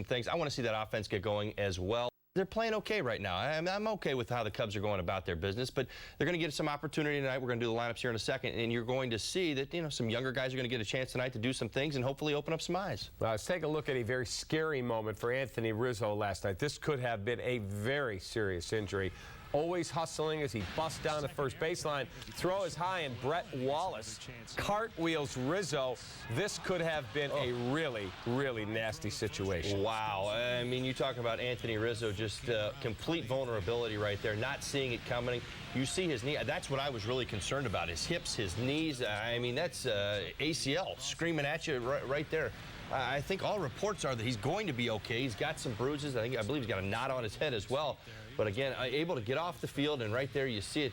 things. I want to see that offense get going as well. They're playing okay right now. I'm okay with how the Cubs are going about their business, but they're going to get some opportunity tonight. We're going to do the lineups here in a second, and you're going to see that, you know, some younger guys are going to get a chance tonight to do some things and hopefully open up some eyes. Well, let's take a look at a very scary moment for Anthony Rizzo last night. This could have been a very serious injury. Always hustling as he busts down the first baseline. Throw is high, and Brett Wallace cartwheels Rizzo. This could have been a really, really nasty situation. Wow. I mean, you talk about Anthony Rizzo, just complete vulnerability right there, not seeing it coming. You see his knee. That's what I was really concerned about, his hips, his knees. I mean, that's ACL screaming at you right there. I think all reports are that he's going to be okay. He's got some bruises. I believe he's got a knot on his head as well. But again, able to get off the field, and right there you see it,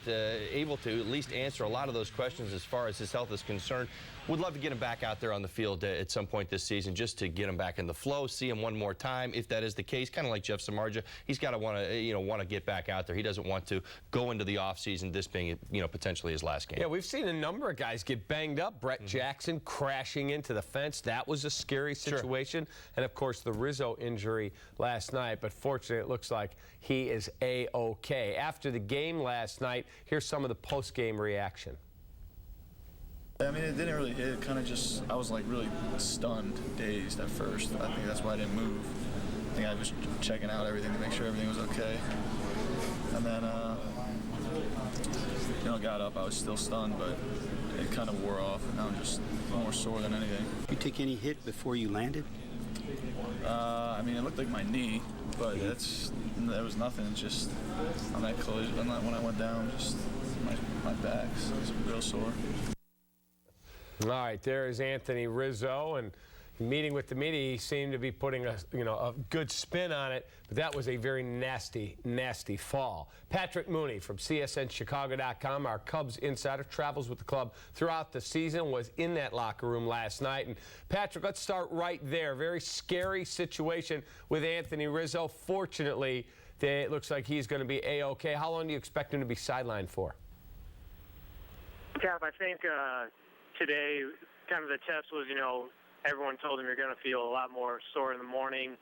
able to at least answer a lot of those questions as far as his health is concerned. Would love to get him back out there on the field at some point this season, just to get him back in the flow, see him one more time. If that is the case, kind of like Jeff Samardzija, he's got to want to get back out there. He doesn't want to go into the offseason, this being potentially his last game. Yeah, we've seen a number of guys get banged up. Brett Jackson crashing into the fence. That was a scary situation. Sure. And of course the Rizzo injury last night. But fortunately, it looks like he is A-OK. After the game last night, here's some of the post-game reaction. I mean, it didn't really hit. Kind of just, I was like really stunned, dazed at first. I think that's why I didn't move. I think I was checking out everything to make sure everything was okay. And then, got up. I was still stunned, but it kind of wore off. And now I'm just more sore than anything. You take any hit before you landed? I mean, it looked like my knee, but there was nothing. It's just on that collision, when I went down, just my back was real sore. All right, there is Anthony Rizzo, and meeting with the media, he seemed to be putting a good spin on it, but that was a very nasty, nasty fall. Patrick Mooney from CSNChicago.com, our Cubs insider, travels with the club throughout the season, was in that locker room last night. And Patrick, let's start right there. Very scary situation with Anthony Rizzo. Fortunately, it looks like he's going to be A-OK. How long do you expect him to be sidelined for? Cap, I think today, kind of the test was, everyone told him you're going to feel a lot more sore in the morning.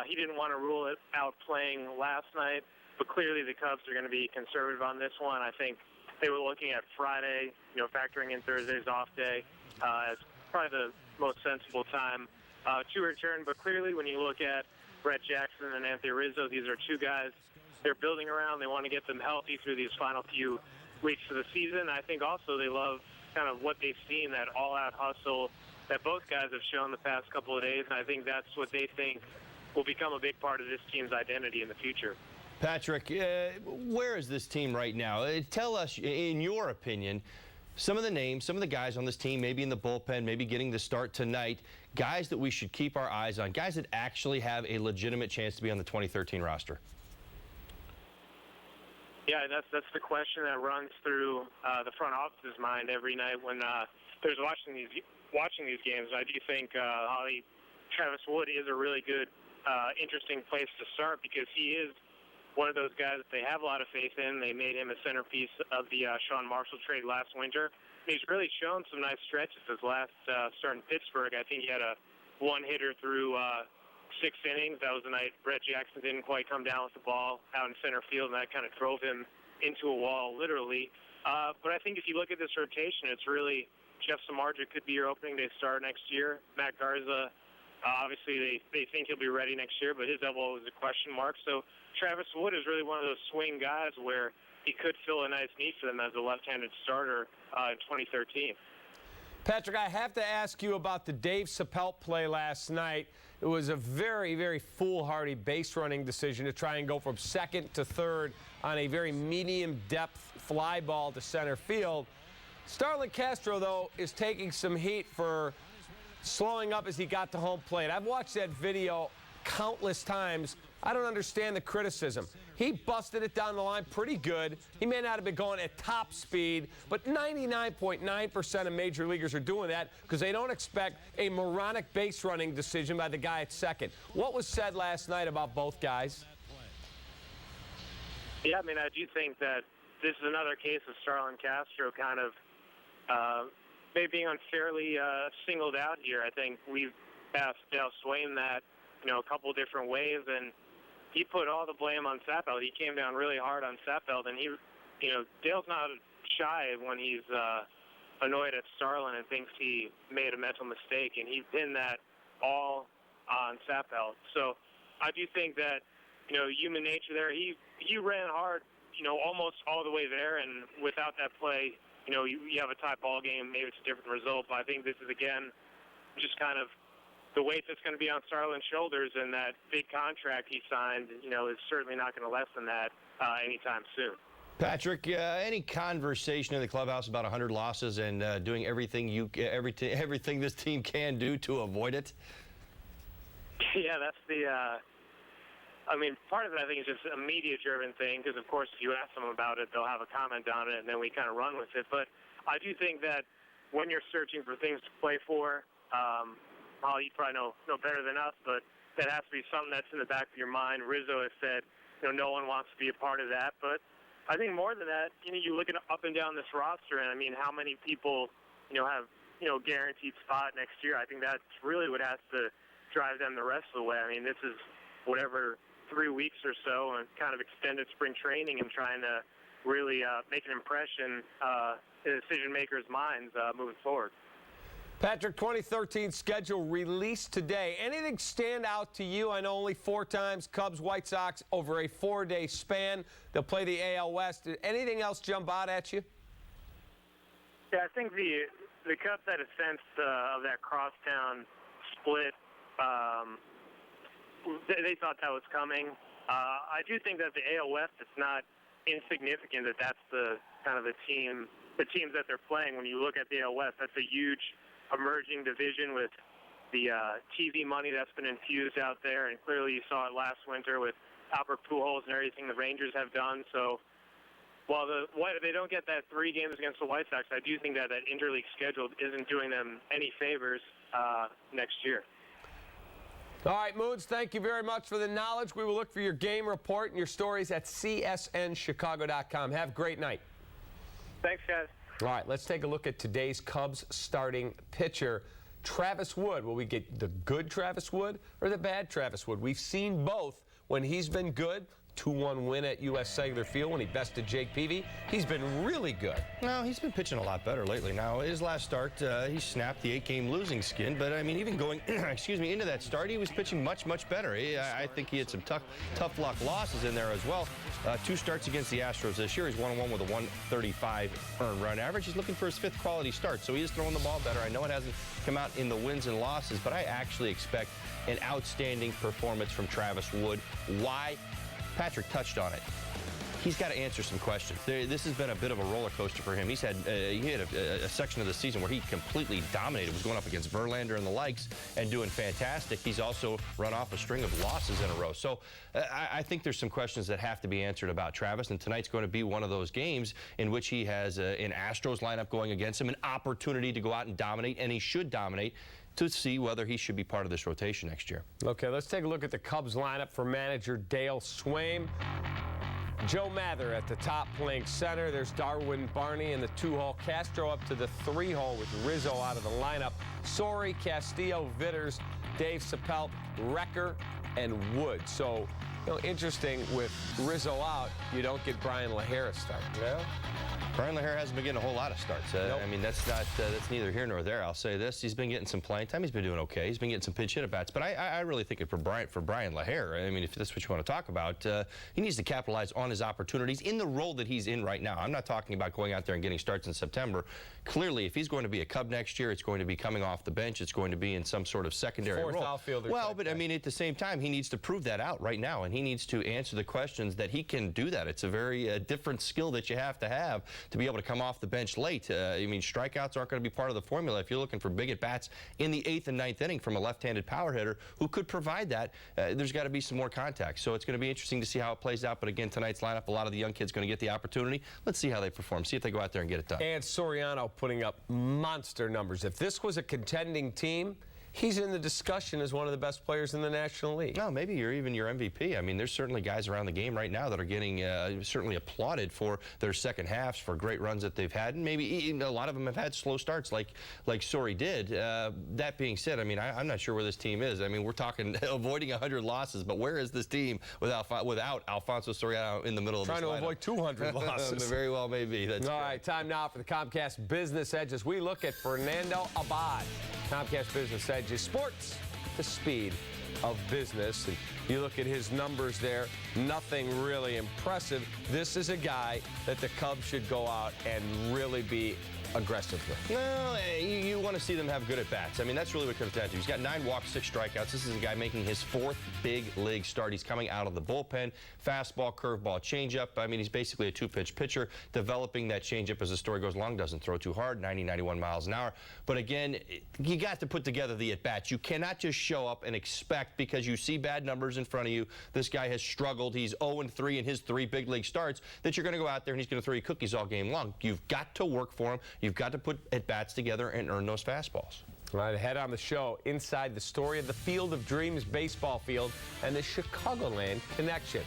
He didn't want to rule it out playing last night, but clearly the Cubs are going to be conservative on this one. I think they were looking at Friday, factoring in Thursday's off day, as probably the most sensible time to return. But clearly when you look at Brett Jackson and Anthony Rizzo, these are two guys they're building around. They want to get them healthy through these final few weeks of the season. I think also they love kind of what they've seen, that all-out hustle that both guys have shown the past couple of days, and I think that's what they think will become a big part of this team's identity in the future. Patrick, where is this team right now? Tell us, in your opinion, some of the names, some of the guys on this team, maybe in the bullpen, maybe getting the start tonight, guys that we should keep our eyes on, guys that actually have a legitimate chance to be on the 2013 roster. Yeah, that's the question that runs through the front office's mind every night when there's watching these games. I do think Travis Wood is a really good, interesting place to start, because he is one of those guys that they have a lot of faith in. They made him a centerpiece of the Sean Marshall trade last winter. He's really shown some nice stretches his last start in Pittsburgh. I think he had a one-hitter through 6 innings. That was the night Brett Jackson didn't quite come down with the ball out in center field, and that kind of drove him into a wall, literally. But I think if you look at this rotation, it's really Jeff Samardzija could be your opening day starter next year. Matt Garza, obviously they think he'll be ready next year, but his elbow is a question mark. So Travis Wood is really one of those swing guys where he could fill a nice need for them as a left-handed starter in 2013. Patrick, I have to ask you about the Dave Chappelle play last night. It was a very, very foolhardy base-running decision to try and go from second to third on a very medium-depth fly ball to center field. Starlin Castro, though, is taking some heat for slowing up as he got to home plate. I've watched that video countless times. I don't understand the criticism. He busted it down the line pretty good. He may not have been going at top speed, but 99.9% of major leaguers are doing that because they don't expect a moronic base running decision by the guy at second. What was said last night about both guys? Yeah, I mean, I do think that this is another case of Starlin Castro kind of maybe being unfairly singled out here. I think we've asked Dale Swain that a couple different ways, and he put all the blame on Sappelt. He came down really hard on Sappelt, and Dale's not shy when he's annoyed at Starlin and thinks he made a mental mistake, and he pinned that all on Sappelt. So I do think that, human nature there, he ran hard, almost all the way there, and without that play, you have a tie ball game, maybe it's a different result, but I think this is, again, just kind of the weight that's going to be on Starlin's shoulders, and that big contract he signed, is certainly not going to lessen that anytime soon. Patrick, any conversation in the clubhouse about 100 losses and doing everything this team can do to avoid it? Yeah, that's the part of it, I think, is just a media-driven thing, because, of course, if you ask them about it, they'll have a comment on it, and then we kind of run with it. But I do think that when you're searching for things to play for, Holly, you probably know better than us, but that has to be something that's in the back of your mind. Rizzo has said, no one wants to be a part of that. But I think more than that, you look at up and down this roster, and, how many people, have, guaranteed spot next year. I think that's really what has to drive them the rest of the way. This is whatever 3 weeks or so and kind of extended spring training and trying to really make an impression in decision makers' minds moving forward. Patrick, 2013 schedule released today. Anything stand out to you? I know only 4 times, Cubs, White Sox over a 4-day span. They'll play the AL West. Did anything else jump out at you? Yeah, I think the Cubs had a sense of that crosstown split. They thought that was coming. I do think that the AL West, it's not insignificant that's the kind of the teams that they're playing. When you look at the AL West, that's a huge emerging division with the TV money that's been infused out there, and clearly you saw it last winter with Albert Pujols and everything the Rangers have done. So while they don't get that 3 games against the White Sox, I do think that interleague schedule isn't doing them any favors next year. All right, Moons, thank you very much for the knowledge. We will look for your game report and your stories at csnchicago.com. Have a great night. Thanks, guys. All right, let's take a look at today's Cubs starting pitcher, Travis Wood. Will we get the good Travis Wood or the bad Travis Wood? We've seen both. When he's been good, 2-1 win at U.S. Cellular Field when he bested Jake Peavy. He's been really good. No, he's been pitching a lot better lately. Now, his last start, he snapped the 8-game losing skid. But, even going, into that start, he was pitching much, much better. I think he had some tough luck losses in there as well. 2 starts against the Astros this year. He's 1-1 with a 135 earned run average. He's looking for his 5th quality start, so he is throwing the ball better. I know it hasn't come out in the wins and losses, but I actually expect an outstanding performance from Travis Wood. Why? Patrick touched on it. He's got to answer some questions. This has been a bit of a roller coaster for him. He had a section of the season where he completely dominated, was going up against Verlander and the likes and doing fantastic. He's also run off a string of losses in a row. So I think there's some questions that have to be answered about Travis, and tonight's going to be one of those games in which he has an Astros lineup going against him, an opportunity to go out and dominate, and he should dominate, to see whether he should be part of this rotation next year. Okay, let's take a look at the Cubs lineup for manager Dale Swaim. Joe Mather at the top playing center. There's Darwin Barney in the 2-hole. Castro up to the 3-hole with Rizzo out of the lineup. Sori, Castillo, Vitters, Dave Sappelt, Recker, and Wood. So, interesting with Rizzo out, you don't get Brian LaHare a start. Yeah. Brian LaHare hasn't been getting a whole lot of starts. Nope. That's neither here nor there. I'll say this: he's been getting some playing time. He's been doing okay. He's been getting some pinch hit at bats. But I really think for Brian LaHare, if that's what you want to talk about, he needs to capitalize on his opportunities in the role that he's in right now. I'm not talking about going out there and getting starts in September. Clearly, if he's going to be a Cub next year, it's going to be coming off the bench. It's going to be in some sort of secondary role. Outfielder. Well, but at the same time, he needs to prove that out right now, and he needs to answer the questions that he can do that. It's a very different skill that you have to be able to come off the bench late. Strikeouts aren't going to be part of the formula. If you're looking for big at-bats in the 8th and 9th inning from a left-handed power hitter who could provide that, there's got to be some more contact. So it's going to be interesting to see how it plays out. But again, tonight's lineup, a lot of the young kids going to get the opportunity. Let's see how they perform. See if they go out there and get it done. And Soriano putting up monster numbers. If this was a contending team, he's in the discussion as one of the best players in the National League. No, maybe you're even your MVP. I mean, there's certainly guys around the game right now that are getting certainly applauded for their second halves, for great runs that they've had, and maybe a lot of them have had slow starts like Story did. That being said, I mean, I'm not sure where this team is. I mean, we're talking avoiding 100 losses, but where is this team without Alfonso Soriano in the middle of this lineup? Trying to avoid 200 losses. Very well may be. That's all right, time now for the Comcast Business Edge as we look at Fernando Abad. Comcast Business Edge is sports at the speed of business. And you look at his numbers there, nothing really impressive. This is a guy that the Cubs should go out and really be aggressive with. No, you want to see them have good at-bats. I mean, that's really what it comes down to. He's got 9 walks, 6 strikeouts. This is a guy making his 4th big league start. He's coming out of the bullpen. Fastball, curveball, changeup. I mean, he's basically a 2-pitch pitcher, developing that changeup as the story goes along. Doesn't throw too hard, 90, 91 miles an hour. But again, you got to put together the at-bats. You cannot just show up and expect, because you see bad numbers in front of you, this guy has struggled. He's 0-3 in his 3 big league starts, that you're going to go out there and he's going to throw you cookies all game long. You've got to work for him. You've got to put at-bats together and earn those fastballs. All right, ahead on the show, inside the story of the Field of Dreams baseball field and the Chicagoland connection.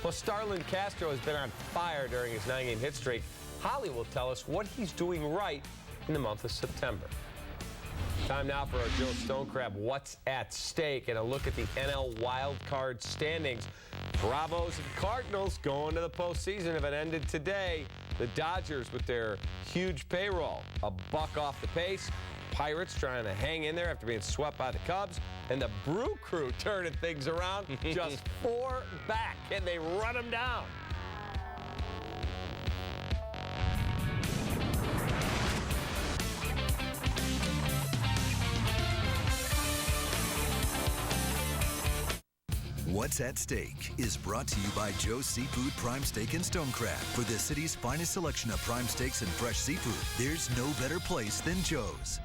Well, Starlin Castro has been on fire during his 9-game hit streak. Holly will tell us what he's doing right in the month of September. Time now for our Joe Stonecrab What's at Stake and a look at the NL Wild Card standings. Bravos and Cardinals going to the postseason if it ended today. The Dodgers with their huge payroll, a buck off the pace. Pirates trying to hang in there after being swept by the Cubs. And the Brew Crew turning things around. Just 4 back, and they run them down. What's at Stake is brought to you by Joe's Seafood Prime Steak and Stone Crab. For the city's finest selection of prime steaks and fresh seafood, there's no better place than Joe's.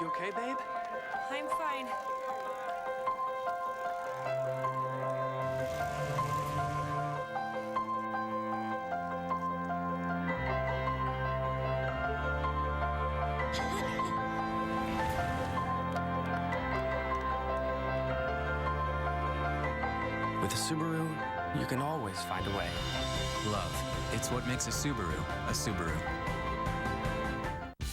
You okay, babe? I'm fine. With a Subaru, you can always find a way. Love. It's what makes a Subaru a Subaru.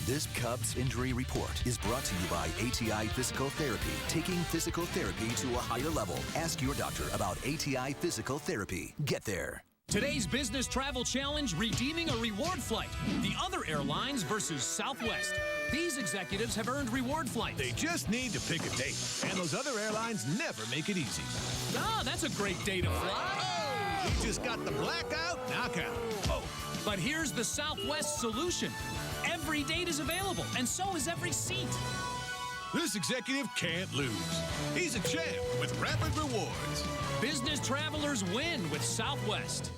This Cubs injury report is brought to you by ATI Physical Therapy, taking physical therapy to a higher level. Ask your doctor about ATI Physical Therapy. Get there. Today's business travel challenge, redeeming a reward flight. The other airlines versus Southwest. These executives have earned reward flights. They just need to pick a date, and those other airlines never make it easy. Ah, that's a great day to fly. Oh, we just got the blackout knockout. Oh. But here's the Southwest solution. Every date is available, and so is every seat. This executive can't lose. He's a champ with rapid rewards. Business travelers win with Southwest.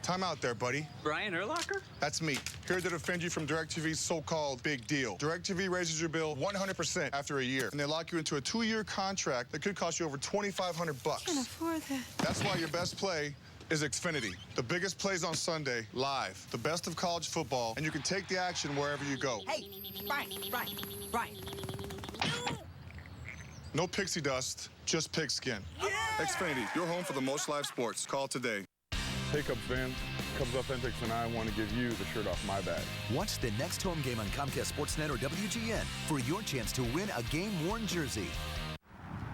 Time out there, buddy. Brian Urlacher? That's me, here to defend you from DirecTV's so-called big deal. DirecTV raises your bill 100% after a year, and they lock you into a 2-year contract that could cost you over $2,500. Can't afford that. That's why your best play is Xfinity. The biggest plays on Sunday, live. The best of college football, and you can take the action wherever you go. Hey, Brian. No pixie dust, just pigskin. Yeah! Xfinity, your home for the most live sports. Call today. Hey, Cubs fans. Cubs Authentics and I want to give you the shirt off my back. Watch the next home game on Comcast Sportsnet or WGN for your chance to win a game-worn jersey.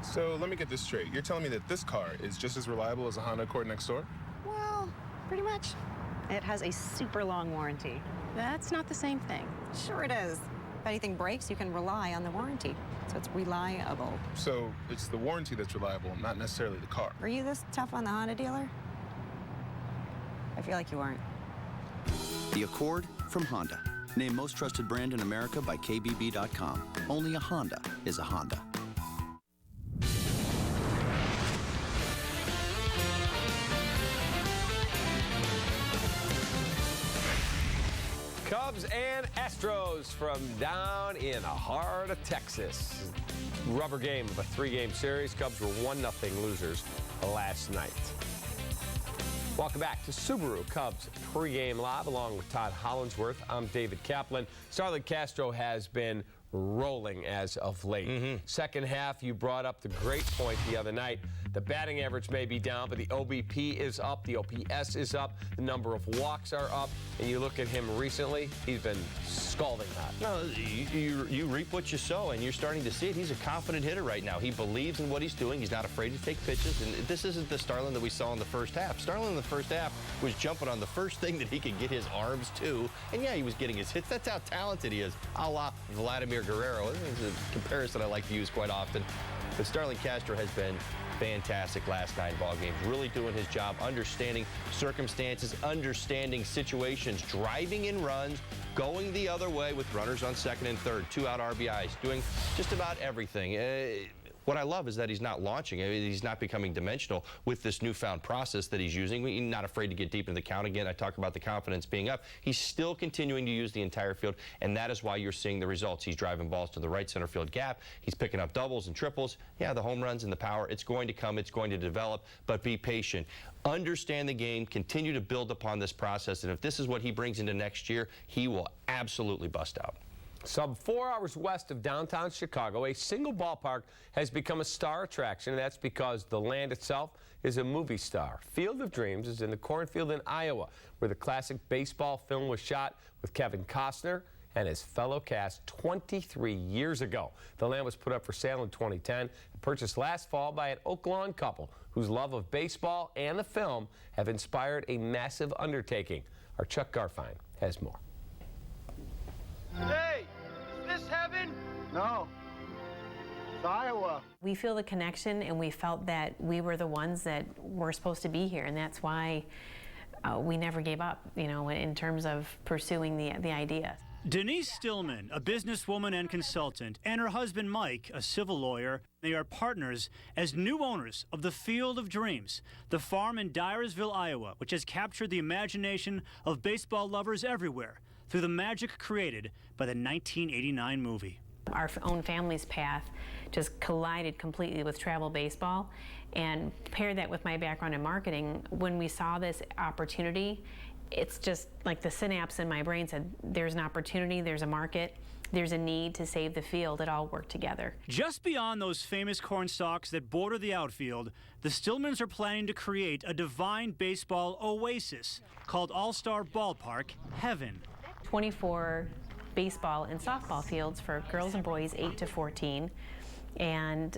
So let me get this straight. You're telling me that this car is just as reliable as a Honda Accord next door? Well, pretty much. It has a super long warranty. That's not the same thing. Sure it is. If anything breaks, you can rely on the warranty. So it's reliable. So it's the warranty that's reliable, not necessarily the car. Were you this tough on the Honda dealer? I feel like you weren't. The Accord from Honda. Named most trusted brand in America by KBB.com. Only a Honda is a Honda. Cubs and Astros from down in the heart of Texas. Rubber game of a 3-game series. Cubs were 1-0 losers last night. Welcome back to Subaru Cubs Pregame Live along with Todd Hollinsworth. I'm David Kaplan. Starlin Castro has been rolling as of late. Second half, you brought up the great point the other night. The batting average may be down, but the OBP is up, the OPS is up, the number of walks are up, and you look at him recently, he's been scalding hot. No, you reap what you sow, and you're starting to see it. He's a confident hitter right now. He believes in what he's doing. He's not afraid to take pitches, and this isn't the Starlin that we saw in the first half. Starlin in the first half was jumping on the first thing that he could get his arms to, and yeah, he was getting his hits. That's how talented he is, a la Vladimir Guerrero. It's a comparison I like to use quite often. But Starlin Castro has been fantastic last 9 ball games, really doing his job, understanding circumstances, understanding situations, driving in runs, going the other way with runners on second and third, 2-out RBIs, doing just about everything. What I love is that he's not launching. I mean, he's not becoming dimensional with this newfound process that he's using. He's not afraid to get deep into the count. Again, I talk about the confidence being up. He's still continuing to use the entire field, and that is why you're seeing the results. He's driving balls to the right center field gap. He's picking up doubles and triples. Yeah, the home runs and the power, it's going to come. It's going to develop, but be patient. Understand the game. Continue to build upon this process, and if this is what he brings into next year, he will absolutely bust out. Some 4 hours west of downtown Chicago, a single ballpark has become a star attraction, and that's because the land itself is a movie star. Field of Dreams is in the cornfield in Iowa, where the classic baseball film was shot with Kevin Costner and his fellow cast 23 years ago. The land was put up for sale in 2010 and purchased last fall by an Oak Lawn couple whose love of baseball and the film have inspired a massive undertaking. Our Chuck Garfien has more. Hey, is this heaven? No. It's Iowa. We feel the connection, and we felt that we were the ones that were supposed to be here, and that's why we never gave up, you know, in terms of pursuing the idea. Denise Stillman, a businesswoman and consultant, and her husband Mike, a civil lawyer, they are partners as new owners of the Field of Dreams, the farm in Dyersville, Iowa, which has captured the imagination of baseball lovers everywhere through the magic created by the 1989 movie. Our own family's path just collided completely with travel baseball, and paired that with my background in marketing. When we saw this opportunity, it's just like the synapse in my brain said, there's an opportunity, there's a market, there's a need to save the field. It all worked together. Just beyond those famous corn stalks that border the outfield, the Stillmans are planning to create a divine baseball oasis called All-Star Ballpark Heaven. 24 baseball and softball fields for girls and boys 8 to 14. And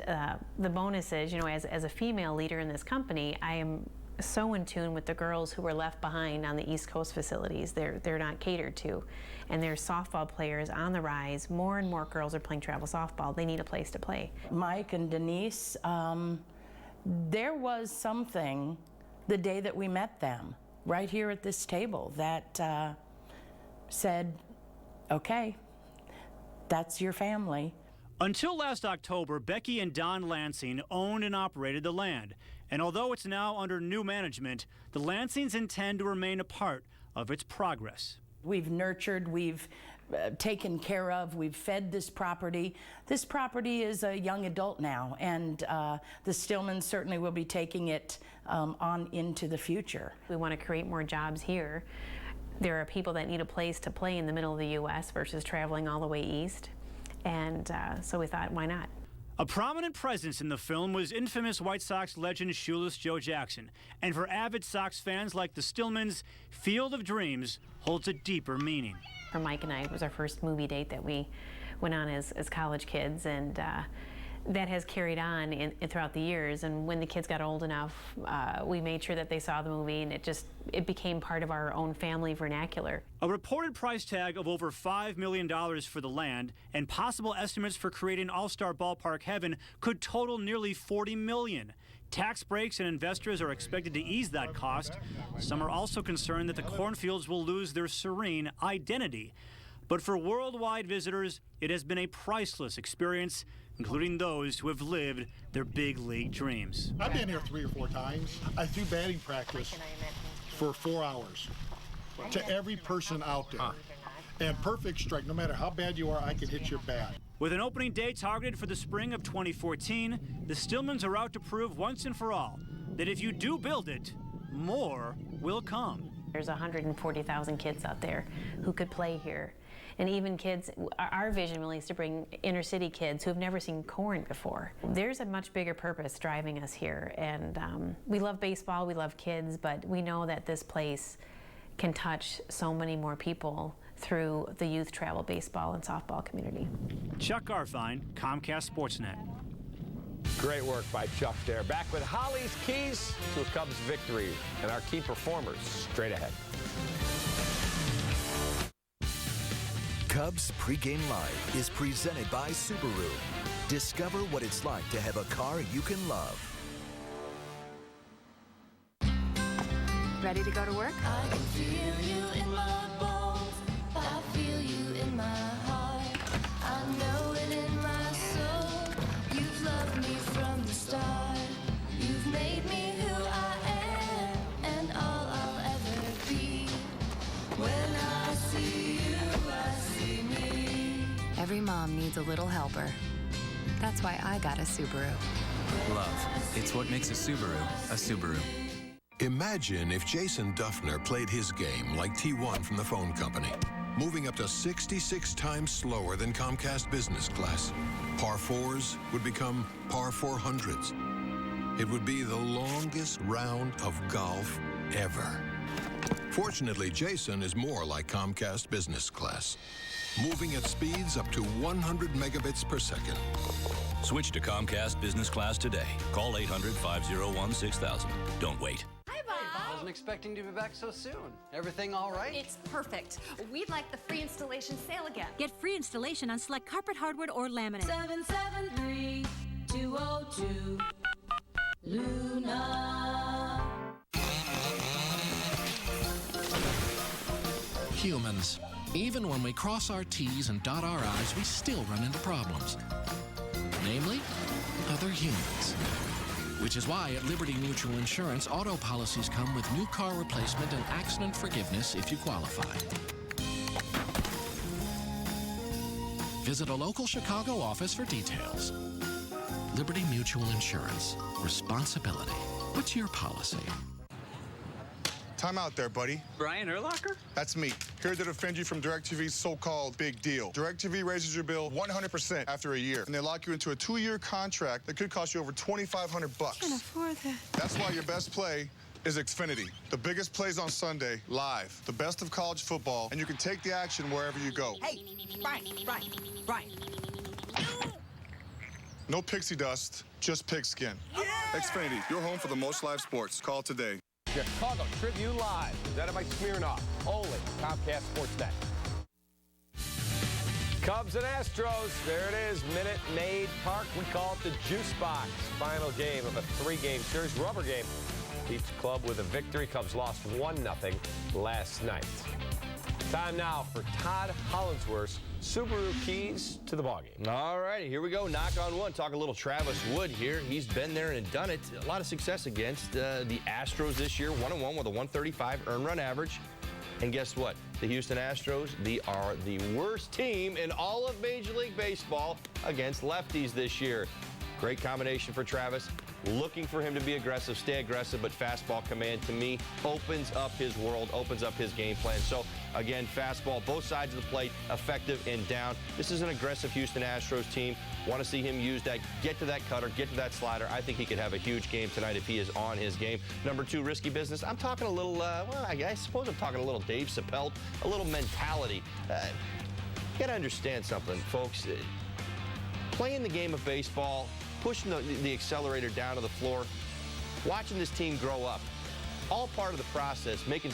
the bonus is, you know, as a female leader in this company, I am so in tune with the girls who were left behind on the East Coast facilities. They're not catered to. And there's softball players on the rise. More and more girls are playing travel softball. They need a place to play. Mike and Denise, there was something the day that we met them, right here at this table, that said, okay, that's your family. Until last October, Becky and Don Lansing owned and operated the land. And although it's now under new management, the Lansings intend to remain a part of its progress. We've nurtured, we've taken care of, we've fed this property. This property is a young adult now, and the Stillmans certainly will be taking it on into the future. We want to create more jobs here. There are people that need a place to play in the middle of the U.S. versus traveling all the way east. And so we thought, why not? A prominent presence in the film was infamous White Sox legend Shoeless Joe Jackson. And for avid Sox fans like the Stillmans, Field of Dreams holds a deeper meaning. For Mike and I, it was our first movie date that we went on as college kids, and that has carried on throughout the years. And when the kids got old enough, we made sure that they saw the movie, and it became part of our own family vernacular. A reported price tag of over $5 million for the land, and possible estimates for creating All-Star Ballpark Heaven could total nearly $40 million. Tax breaks and investors are expected to ease that cost. Some are also concerned that the cornfields will lose their serene identity. But for worldwide visitors, it has been a priceless experience, including those who have lived their big league dreams. I've been here 3 or 4 times. I threw batting practice for 4 hours to every person out there. And perfect strike, no matter how bad you are, I can hit your bat. With an opening day targeted for the spring of 2014, the Stillmans are out to prove once and for all that if you do build it, more will come. There's 140,000 kids out there who could play here. And even kids, our vision really is to bring inner city kids who have never seen corn before. There's a much bigger purpose driving us here, and we love baseball, we love kids, but we know that this place can touch so many more people through the youth travel baseball and softball community. Chuck Garfine, Comcast Sportsnet. Great work by Chuck there. Back with Holly's keys to a Cubs victory and our key performers straight ahead. Cubs Pregame Live is presented by Subaru. Discover what it's like to have a car you can love. Ready to go to work? I can feel you in my bones. I feel you in my heart. I know it in my soul. You've loved me from the start. You've made me who I am and all I'll ever be. When I see you, I see me. Every mom needs a little helper. That's why I got a Subaru. Love. It's what makes a Subaru a Subaru. Imagine if Jason Duffner played his game like T1 from the phone company, moving up to 66 times slower than Comcast Business Class. Par 4s would become par 400s. It would be the longest round of golf ever. Fortunately, Jason is more like Comcast Business Class, moving at speeds up to 100 megabits per second. Switch to Comcast Business Class today. Call 800-501-6000. Don't wait. I wasn't expecting to be back so soon. Everything all right? It's perfect. We'd like the free installation sale again. Get free installation on select carpet, hardwood, or laminate. 773-202 Luna. Humans. Even when we cross our T's and dot our I's, we still run into problems. Namely, other humans. Which is why at Liberty Mutual Insurance, auto policies come with new car replacement and accident forgiveness if you qualify. Visit a local Chicago office for details. Liberty Mutual Insurance. Responsibility. What's your policy? Time out there, buddy. Brian Urlacher? That's me, here to defend you from DirecTV's so-called big deal. DirecTV raises your bill 100% after a year, and they lock you into a 2-year contract that could cost you over $2,500 bucks. Can't afford that. That's why your best play is Xfinity. The biggest plays on Sunday, live. The best of college football, and you can take the action wherever you go. Hey, Brian. No pixie dust, just pigskin. Yeah! Xfinity, your home for the most live sports. Call today. Chicago Tribune Live, presented by Smirnoff, only Comcast Sportsnet. Cubs and Astros, there it is, Minute Maid Park. We call it the Juice Box. Final game of a 3-game series, rubber game. Each club with a victory. Cubs lost 1-0 last night. Time now for Todd Hollinsworth's Subaru keys to the ballgame. All righty, here we go. Knock on wood. Talk a little Travis Wood here. He's been there and done it. A lot of success against the Astros this year. 1-1 with a 135 earned run average. And guess what? The Houston Astros, they are the worst team in all of Major League Baseball against lefties this year. Great combination for Travis. Looking for him to be aggressive, stay aggressive, but fastball command to me opens up his world, opens up his game plan. So again, fastball, both sides of the plate, effective and down. This is an aggressive Houston Astros team. Want to see him use that, get to that cutter, get to that slider. I think he could have a huge game tonight if he is on his game. Number 2, risky business. I'm talking a little, well, I suppose I'm talking a little Dave Chappelle, a little mentality. You got to understand something, folks. Playing the game of baseball, pushing the accelerator down to the floor, watching this team grow up, all part of the process, making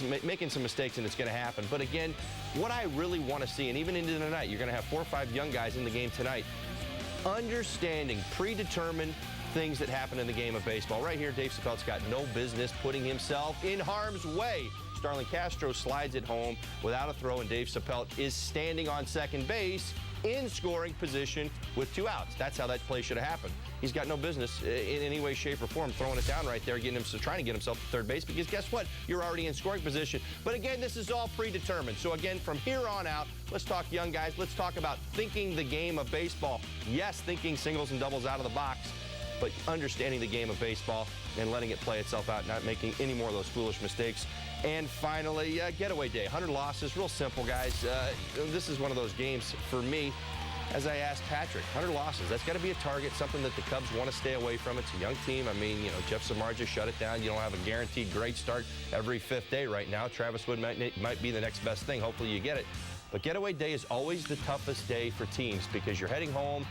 some mistakes, and it's going to happen. But again, what I really want to see, and even into the night, you're going to have 4 or 5 young guys in the game tonight, understanding, predetermined things that happen in the game of baseball. Right here, Dave Chappelle's got no business putting himself in harm's way. Starlin Castro slides it home without a throw, and Dave Chappelle is standing on second base in scoring position with 2 outs. That's how that play should have happened. He's got no business in any way, shape, or form throwing it down right there, trying to get himself to third base, because guess what? You're already in scoring position. But again, this is all predetermined. So again, from here on out, let's talk young guys. Let's talk about thinking the game of baseball. Yes, thinking singles and doubles out of the box, but understanding the game of baseball and letting it play itself out, not making any more of those foolish mistakes. And finally, getaway day. 100 losses, real simple, guys. This is one of those games for me. As I asked Patrick, 100 losses, that's got to be a target, something that the Cubs want to stay away from. It's a young team. I mean, you know, Jeff Samardzija shut it down. You don't have a guaranteed great start every 5th day right now. Travis Wood might be the next best thing. Hopefully you get it. But getaway day is always the toughest day for teams because you're heading home.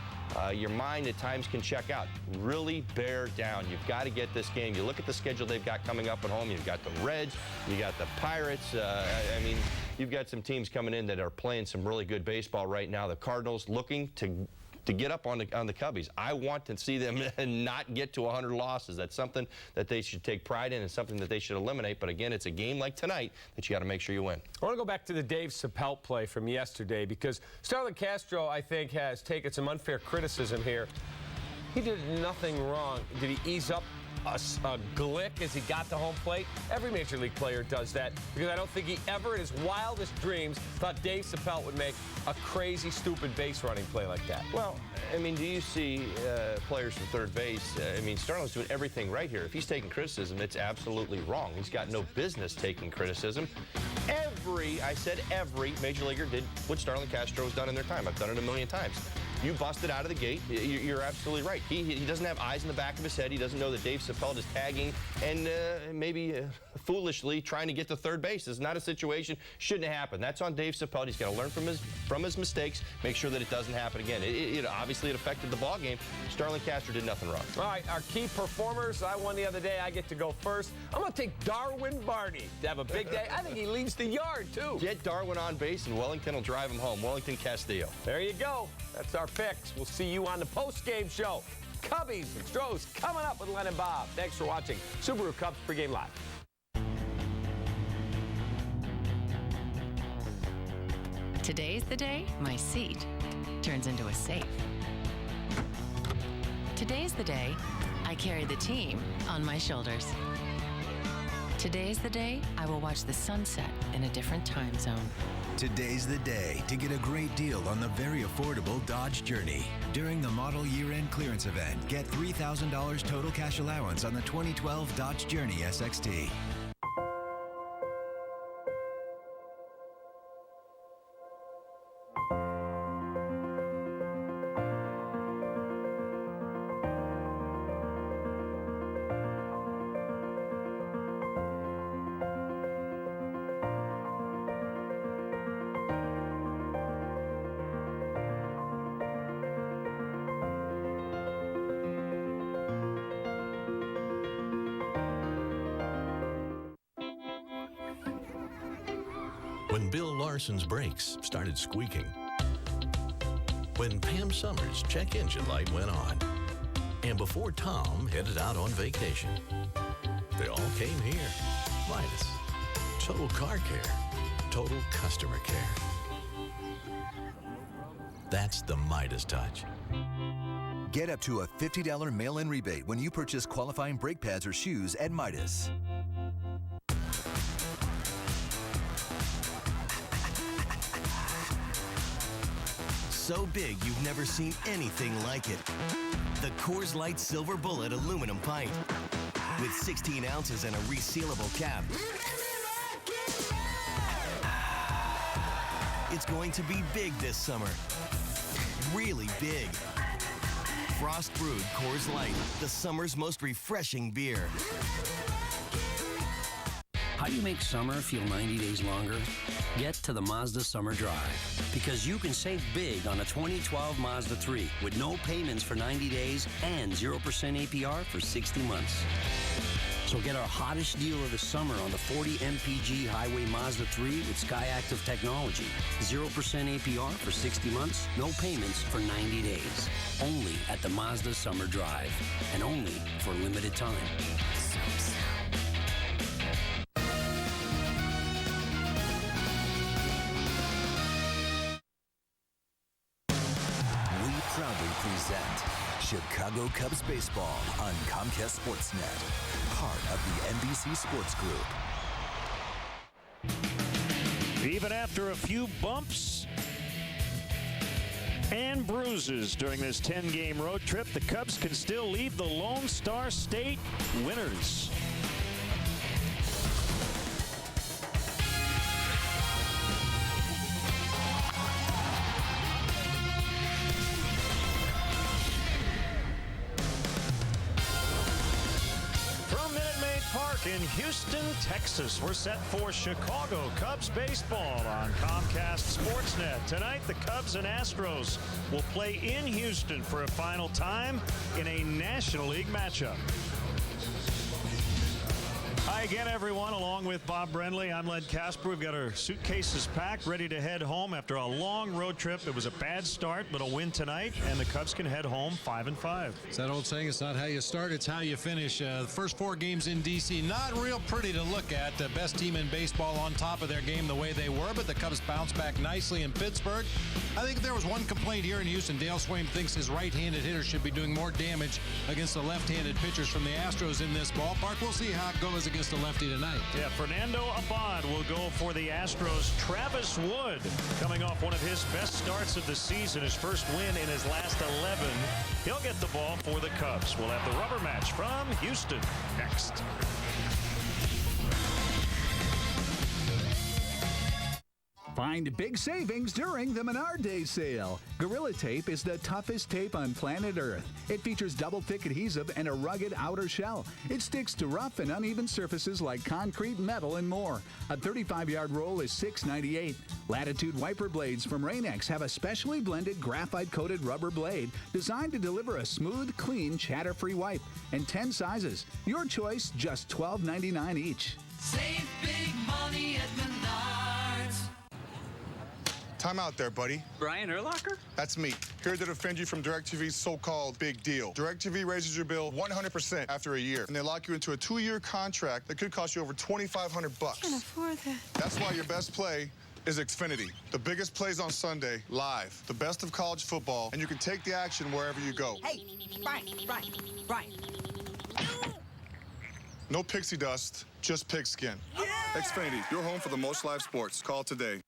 Your mind at times can check out. Really bear down. You've got to get this game. You look at the schedule they've got coming up at home. You've got the Reds. You got the Pirates. I mean, you've got some teams coming in that are playing some really good baseball right now. The Cardinals looking to get up on the Cubbies. I want to see them not get to 100 losses. That's something that they should take pride in and something that they should eliminate. But again, it's a game like tonight that you got to make sure you win. I want to go back to the Dave Sappelt play from yesterday because Starlin Castro, I think, has taken some unfair criticism here. He did nothing wrong. Did he ease up a glick as he got to home plate? Every Major League player does that because I don't think he ever in his wildest dreams thought Dave Sappelt would make a crazy, stupid base running play like that. Well, I mean, do you see players from third base? I mean, Starlin's doing everything right here. If he's taking criticism, it's absolutely wrong. He's got no business taking criticism. I said every Major Leaguer did what Starlin Castro has done in their time. I've done it a million times. You busted out of the gate. You're absolutely right. He doesn't have eyes in the back of his head. He doesn't know that Dave Sappelt is tagging and maybe foolishly trying to get to third base. It's not a situation. Shouldn't have happened. That's on Dave Sappelt. He's got to learn from his mistakes, make sure that it doesn't happen again. Obviously it affected the ball game. Starlin Castro did nothing wrong. All right, our key performers. I won the other day. I get to go first. I'm going to take Darwin Barney to have a big day. I think he leaves the yard, too. Get Darwin on base, and Wellington will drive him home. Wellington Castillo. There you go. That's our picks. We'll see you on the post-game show. Cubbies and Stros coming up with Len and Bob. Thanks for watching Subaru Cubs Pregame Live. Today's the day my seat turns into a safe. Today's the day I carry the team on my shoulders. Today's the day I will watch the sunset in a different time zone. Today's the day to get a great deal on the very affordable Dodge Journey. During the model year-end clearance event, get $3,000 total cash allowance on the 2012 Dodge Journey SXT. When Bill Larson's brakes started squeaking. When Pam Summers' check engine light went on. And before Tom headed out on vacation. They all came here. Midas. Total car care. Total customer care. That's the Midas touch. Get up to a $50 mail-in rebate when you purchase qualifying brake pads or shoes at Midas. So big you've never seen anything like it. The Coors Light Silver Bullet aluminum pint with 16 ounces and a resealable cap. It's going to be big this summer. Really big. Frost brewed Coors Light, the summer's most refreshing beer. How do you make summer feel 90 days longer? Get to the Mazda Summer Drive, because you can save big on a 2012 Mazda 3 with no payments for 90 days and 0% APR for 60 months. So get our hottest deal of the summer on the 40 MPG Highway Mazda 3 with Skyactiv technology. 0% APR for 60 months, no payments for 90 days. Only at the Mazda Summer Drive, and only for a limited time. Proudly present Chicago Cubs baseball on Comcast Sportsnet, part of the NBC Sports Group. Even after a few bumps and bruises during this 10-game road trip, the Cubs can still leave the Lone Star State winners. in Houston, Texas. We're set for Chicago Cubs baseball on Comcast Sportsnet. Tonight, the Cubs and Astros will play in Houston for a final time in a National League matchup. Hi again, everyone. Along with Bob Brenly, I'm Len Casper. We've got our suitcases packed, ready to head home after a long road trip. It was a bad start, but a win tonight, and the Cubs can head home 5-5. It's that old saying, it's not how you start, it's how you finish. The first 4 games in D.C., not real pretty to look at. The best team in baseball on top of their game the way they were, but the Cubs bounced back nicely in Pittsburgh. I think there was one complaint here in Houston. Dale Swaim thinks his right-handed hitter should be doing more damage against the left-handed pitchers from the Astros in this ballpark. We'll see how it goes against the lefty tonight. Yeah, Fernando Abad will go for the Astros. Travis Wood, coming off one of his best starts of the season, his first win in his last 11. He'll get the ball for the Cubs. We'll have the rubber match from Houston next. Find big savings during the Menard Day sale. Gorilla Tape is the toughest tape on planet Earth. It features double-thick adhesive and a rugged outer shell. It sticks to rough and uneven surfaces like concrete, metal, and more. A 35-yard roll is $6.98. Latitude wiper blades from Rain-X have a specially blended graphite-coated rubber blade designed to deliver a smooth, clean, chatter-free wipe. And 10 sizes. Your choice, just $12.99 each. Save big money at Menards. Time out there, buddy. Brian Urlacher? That's me, here to defend you from DirecTV's so-called big deal. DirecTV raises your bill 100% after a year, and they lock you into a 2-year contract that could cost you over $2,500 bucks. I can't afford that. That's why your best play is Xfinity. The biggest plays on Sunday, live. The best of college football, and you can take the action wherever you go. Hey, Brian. No pixie dust, just pigskin. Yeah! Xfinity, your home for the most live sports. Call today.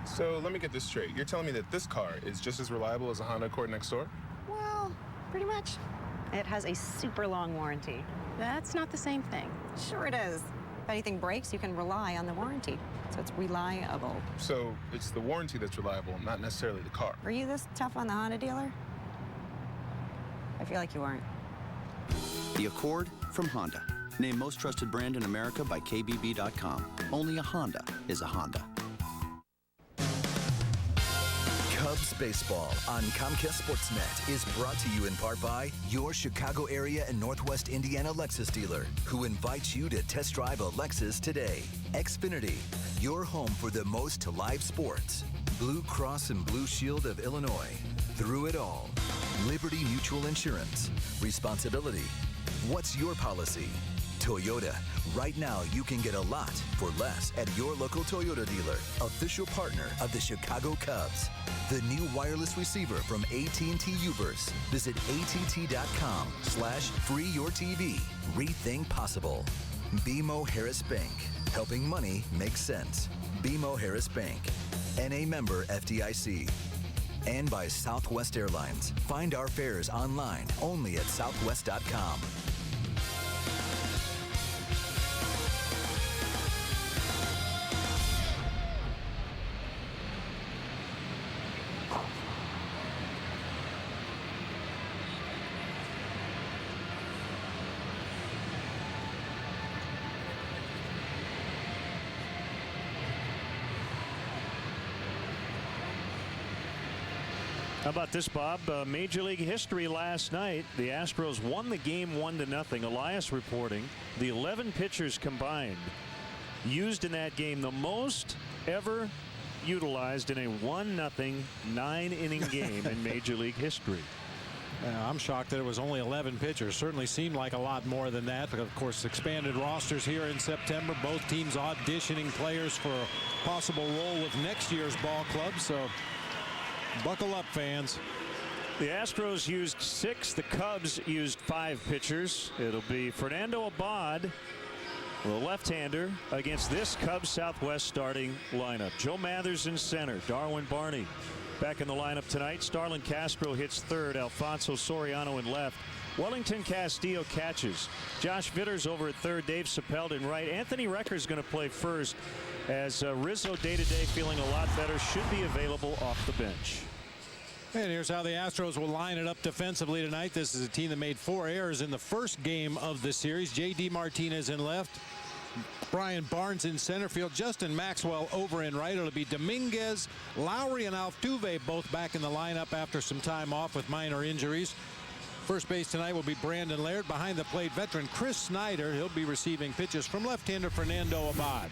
So let me get this straight. You're telling me that this car is just as reliable as a Honda Accord next door? Well, pretty much. It has a super long warranty. That's not the same thing. Sure it is. If anything breaks, you can rely on the warranty. So it's reliable. So it's the warranty that's reliable, not necessarily the car. Were you this tough on the Honda dealer? I feel like you weren't. The Accord from Honda. Named most trusted brand in America by KBB.com. Only a Honda is a Honda. Cubs baseball on Comcast Sportsnet is brought to you in part by your Chicago area and Northwest Indiana Lexus dealer, who invites you to test drive a Lexus today. Xfinity, your home for the most live sports. Blue Cross and Blue Shield of Illinois. Through it all. Liberty Mutual Insurance. Responsibility. What's your policy? Toyota. Right now, you can get a lot for less at your local Toyota dealer, official partner of the Chicago Cubs. The new wireless receiver from AT&T Uverse. Visit att.com/freeyourtv. Rethink possible. BMO Harris Bank. Helping money make sense. BMO Harris Bank. NA member FDIC. And by Southwest Airlines. Find our fares online only at southwest.com. How about this, Bob? Major League history last night. The Astros won the game 1-0. Elias reporting the 11 pitchers combined used in that game, the most ever utilized in a 1-0 9-inning game in Major League history. I'm shocked that it was only 11 pitchers. Certainly seemed like a lot more than that. But of course, expanded rosters here in September. Both teams auditioning players for a possible role with next year's ball club. So buckle up, fans. The Astros used 6. The Cubs used 5 pitchers. It'll be Fernando Abad, the left-hander, against this Cubs Southwest starting lineup. Joe Mathers in center. Darwin Barney back in the lineup tonight. Starlin Castro hits third. Alfonso Soriano in left. Wellington Castillo catches. Josh Vitters over at third. Dave Chappelle in right. Anthony Recker's going to play first, as Rizzo day-to-day feeling a lot better, should be available off the bench. And here's how the Astros will line it up defensively tonight. This is a team that made 4 errors in the first game of the series. J.D. Martinez in left. Brian Barnes in center field. Justin Maxwell over in right. It'll be Dominguez, Lowry, and Altuve both back in the lineup after some time off with minor injuries. First base tonight will be Brandon Laird. Behind the plate, veteran Chris Snyder. He'll be receiving pitches from left-hander Fernando Abad.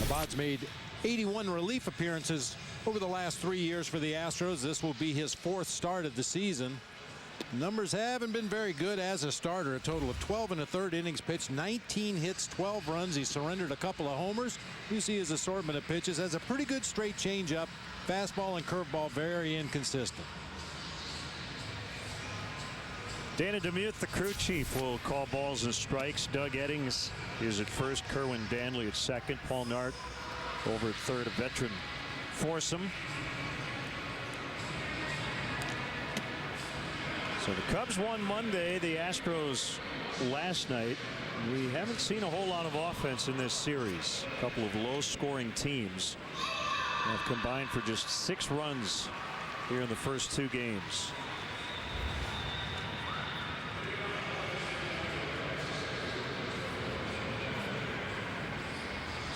Abad's made 81 relief appearances over the last 3 years for the Astros. This will be his 4th start of the season. Numbers haven't been very good as a starter. A total of 12 1/3 innings pitched, 19 hits, 12 runs. He surrendered a couple of homers. You see his assortment of pitches. Has a pretty good straight changeup. Fastball and curveball very inconsistent. Dana DeMuth, the crew chief, will call balls and strikes. Doug Eddings is at first. Kerwin Danley at second. Paul Nart over at third. A veteran foursome. So the Cubs won Monday. The Astros last night. We haven't seen a whole lot of offense in this series. A couple of low-scoring teams have combined for just 6 runs here in the first 2 games.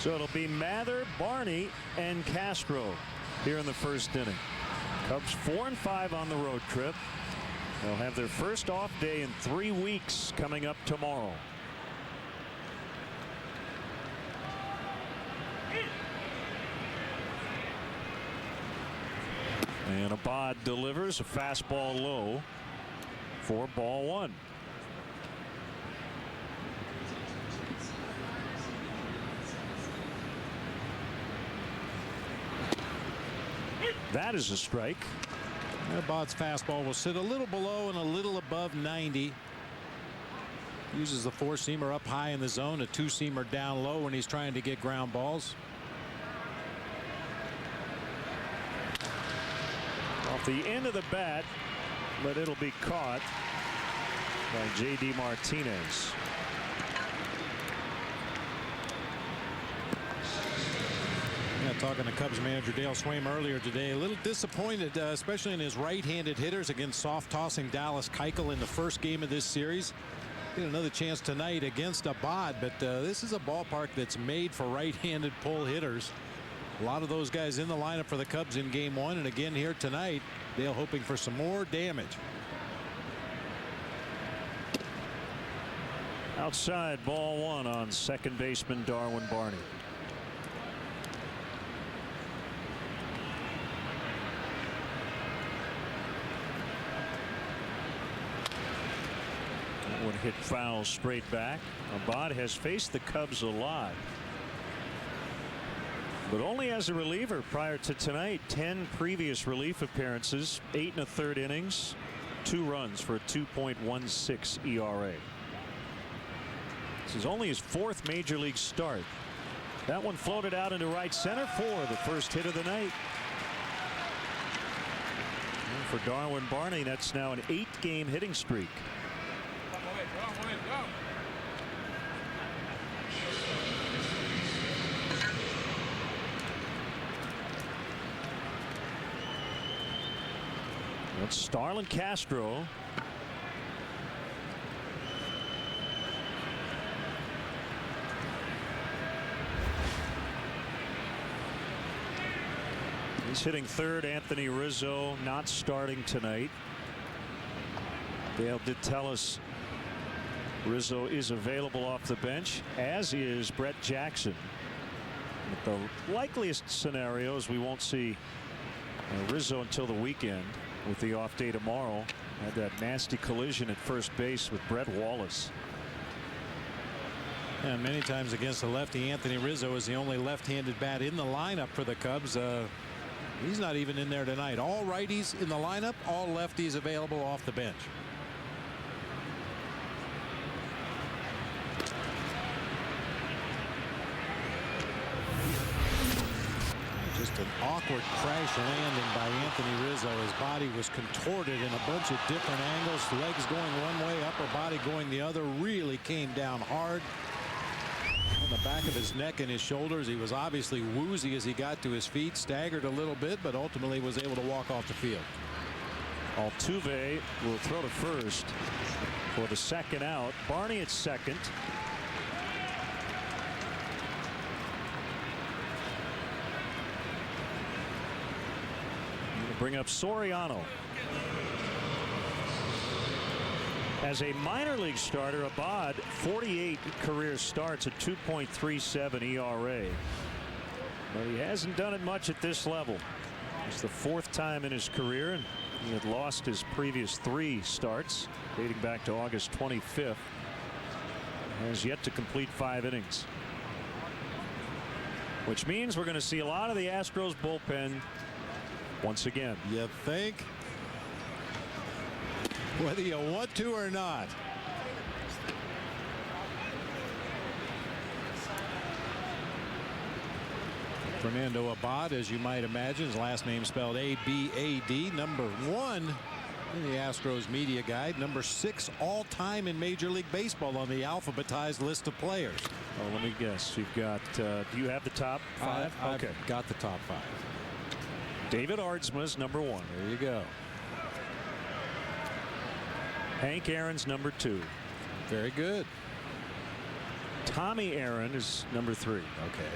So it'll be Mather, Barney, and Castro here in the first inning. Cubs 4-5 on the road trip. They'll have their first off day in 3 weeks coming up tomorrow. And Abad delivers a fastball low for ball 1. That is a strike. Abad's fastball will sit a little below and a little above 90. Uses the 4-seamer up high in the zone, a 2-seamer down low when he's trying to get ground balls. Off the end of the bat, but it'll be caught by J.D. Martinez. Talking to Cubs manager Dale Swaim earlier today, a little disappointed, especially in his right-handed hitters against soft-tossing Dallas Keuchel in the first game of this series. Get another chance tonight against Abad, but this is a ballpark that's made for right-handed pull hitters. A lot of those guys in the lineup for the Cubs in game 1, and again here tonight. Dale hoping for some more damage. Outside, ball 1 on second baseman Darwin Barney. One hit foul straight back. Abad has faced the Cubs a lot, but only as a reliever prior to tonight. 10 previous relief appearances, 8 1/3 innings, 2 runs for a 2.16 ERA. This is only his 4th major league start. That one floated out into right center for the first hit of the night. And for Darwin Barney, that's now an 8-game hitting streak. That's Starlin Castro. He's hitting third. Anthony Rizzo not starting tonight. Dale did tell us Rizzo is available off the bench, as is Brett Jackson. But the likeliest scenario is we won't see Rizzo until the weekend, with the off day tomorrow. Had that nasty collision at first base with Brett Wallace. And many times against the lefty, Anthony Rizzo is the only left-handed bat in the lineup for the Cubs. He's not even in there tonight. All righties in the lineup, all lefties available off the bench. Just an awkward crash landing by Anthony Rizzo. His body was contorted in a bunch of different angles. Legs going one way, upper body going the other. Really came down hard. in the back of his neck and his shoulders. He was obviously woozy as he got to his feet, staggered a little bit, but ultimately was able to walk off the field. Altuve will throw to first for the second out. Barney at second. Bring up Soriano. As a minor league starter, Abad, 48 career starts at 2.37 ERA. But he hasn't done it much at this level. It's the 4th time in his career, and he had lost his previous 3 starts dating back to August 25th. Has yet to complete 5 innings. Which means we're going to see a lot of the Astros bullpen once again. You think? Whether you want to or not. Fernando Abad, as you might imagine, his last name spelled A-B-A-D, number 1 in the Astros media guide, number 6 all-time in Major League Baseball on the alphabetized list of players. Oh, let me guess. You've got, do you have the top 5? I've got the top 5. David Aardsma's number 1. There you go. Hank Aaron's number 2. Very good. Tommy Aaron is number 3. Okay.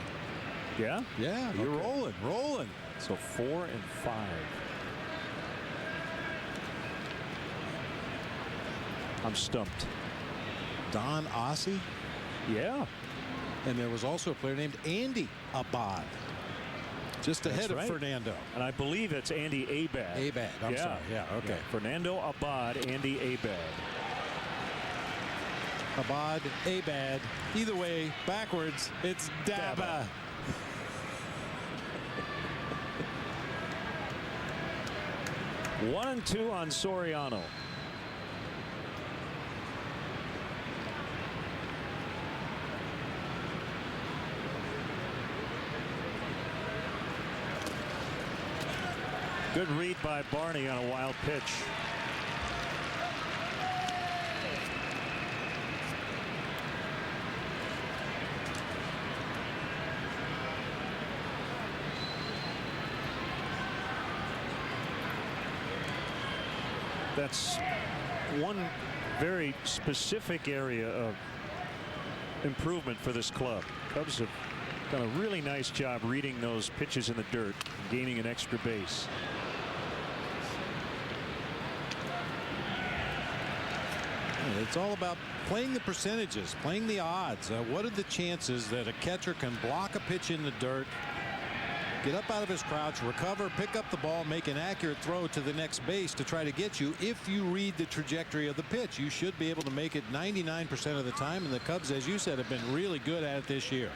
Yeah? Yeah, you're rolling. So 4 and 5. I'm stumped. Don Ossie? Yeah. And there was also a player named Andy Abad. Just ahead of Fernando. And I believe it's Andy Abad. Abad, I'm sorry. Yeah, okay. Yeah. Fernando Abad, Andy Abad. Abad, Abad. Either way, backwards, it's Daba. 1-2 on Soriano. Good read by Barney on a wild pitch. That's one very specific area of improvement for this club. Cubs have done a really nice job reading those pitches in the dirt, gaining an extra base. It's all about playing the percentages, playing the odds. What are the chances that a catcher can block a pitch in the dirt, get up out of his crouch, recover, pick up the ball, make an accurate throw to the next base to try to get you? If you read the trajectory of the pitch, you should be able to make it 99% of the time, and the Cubs, as you said, have been really good at it this year.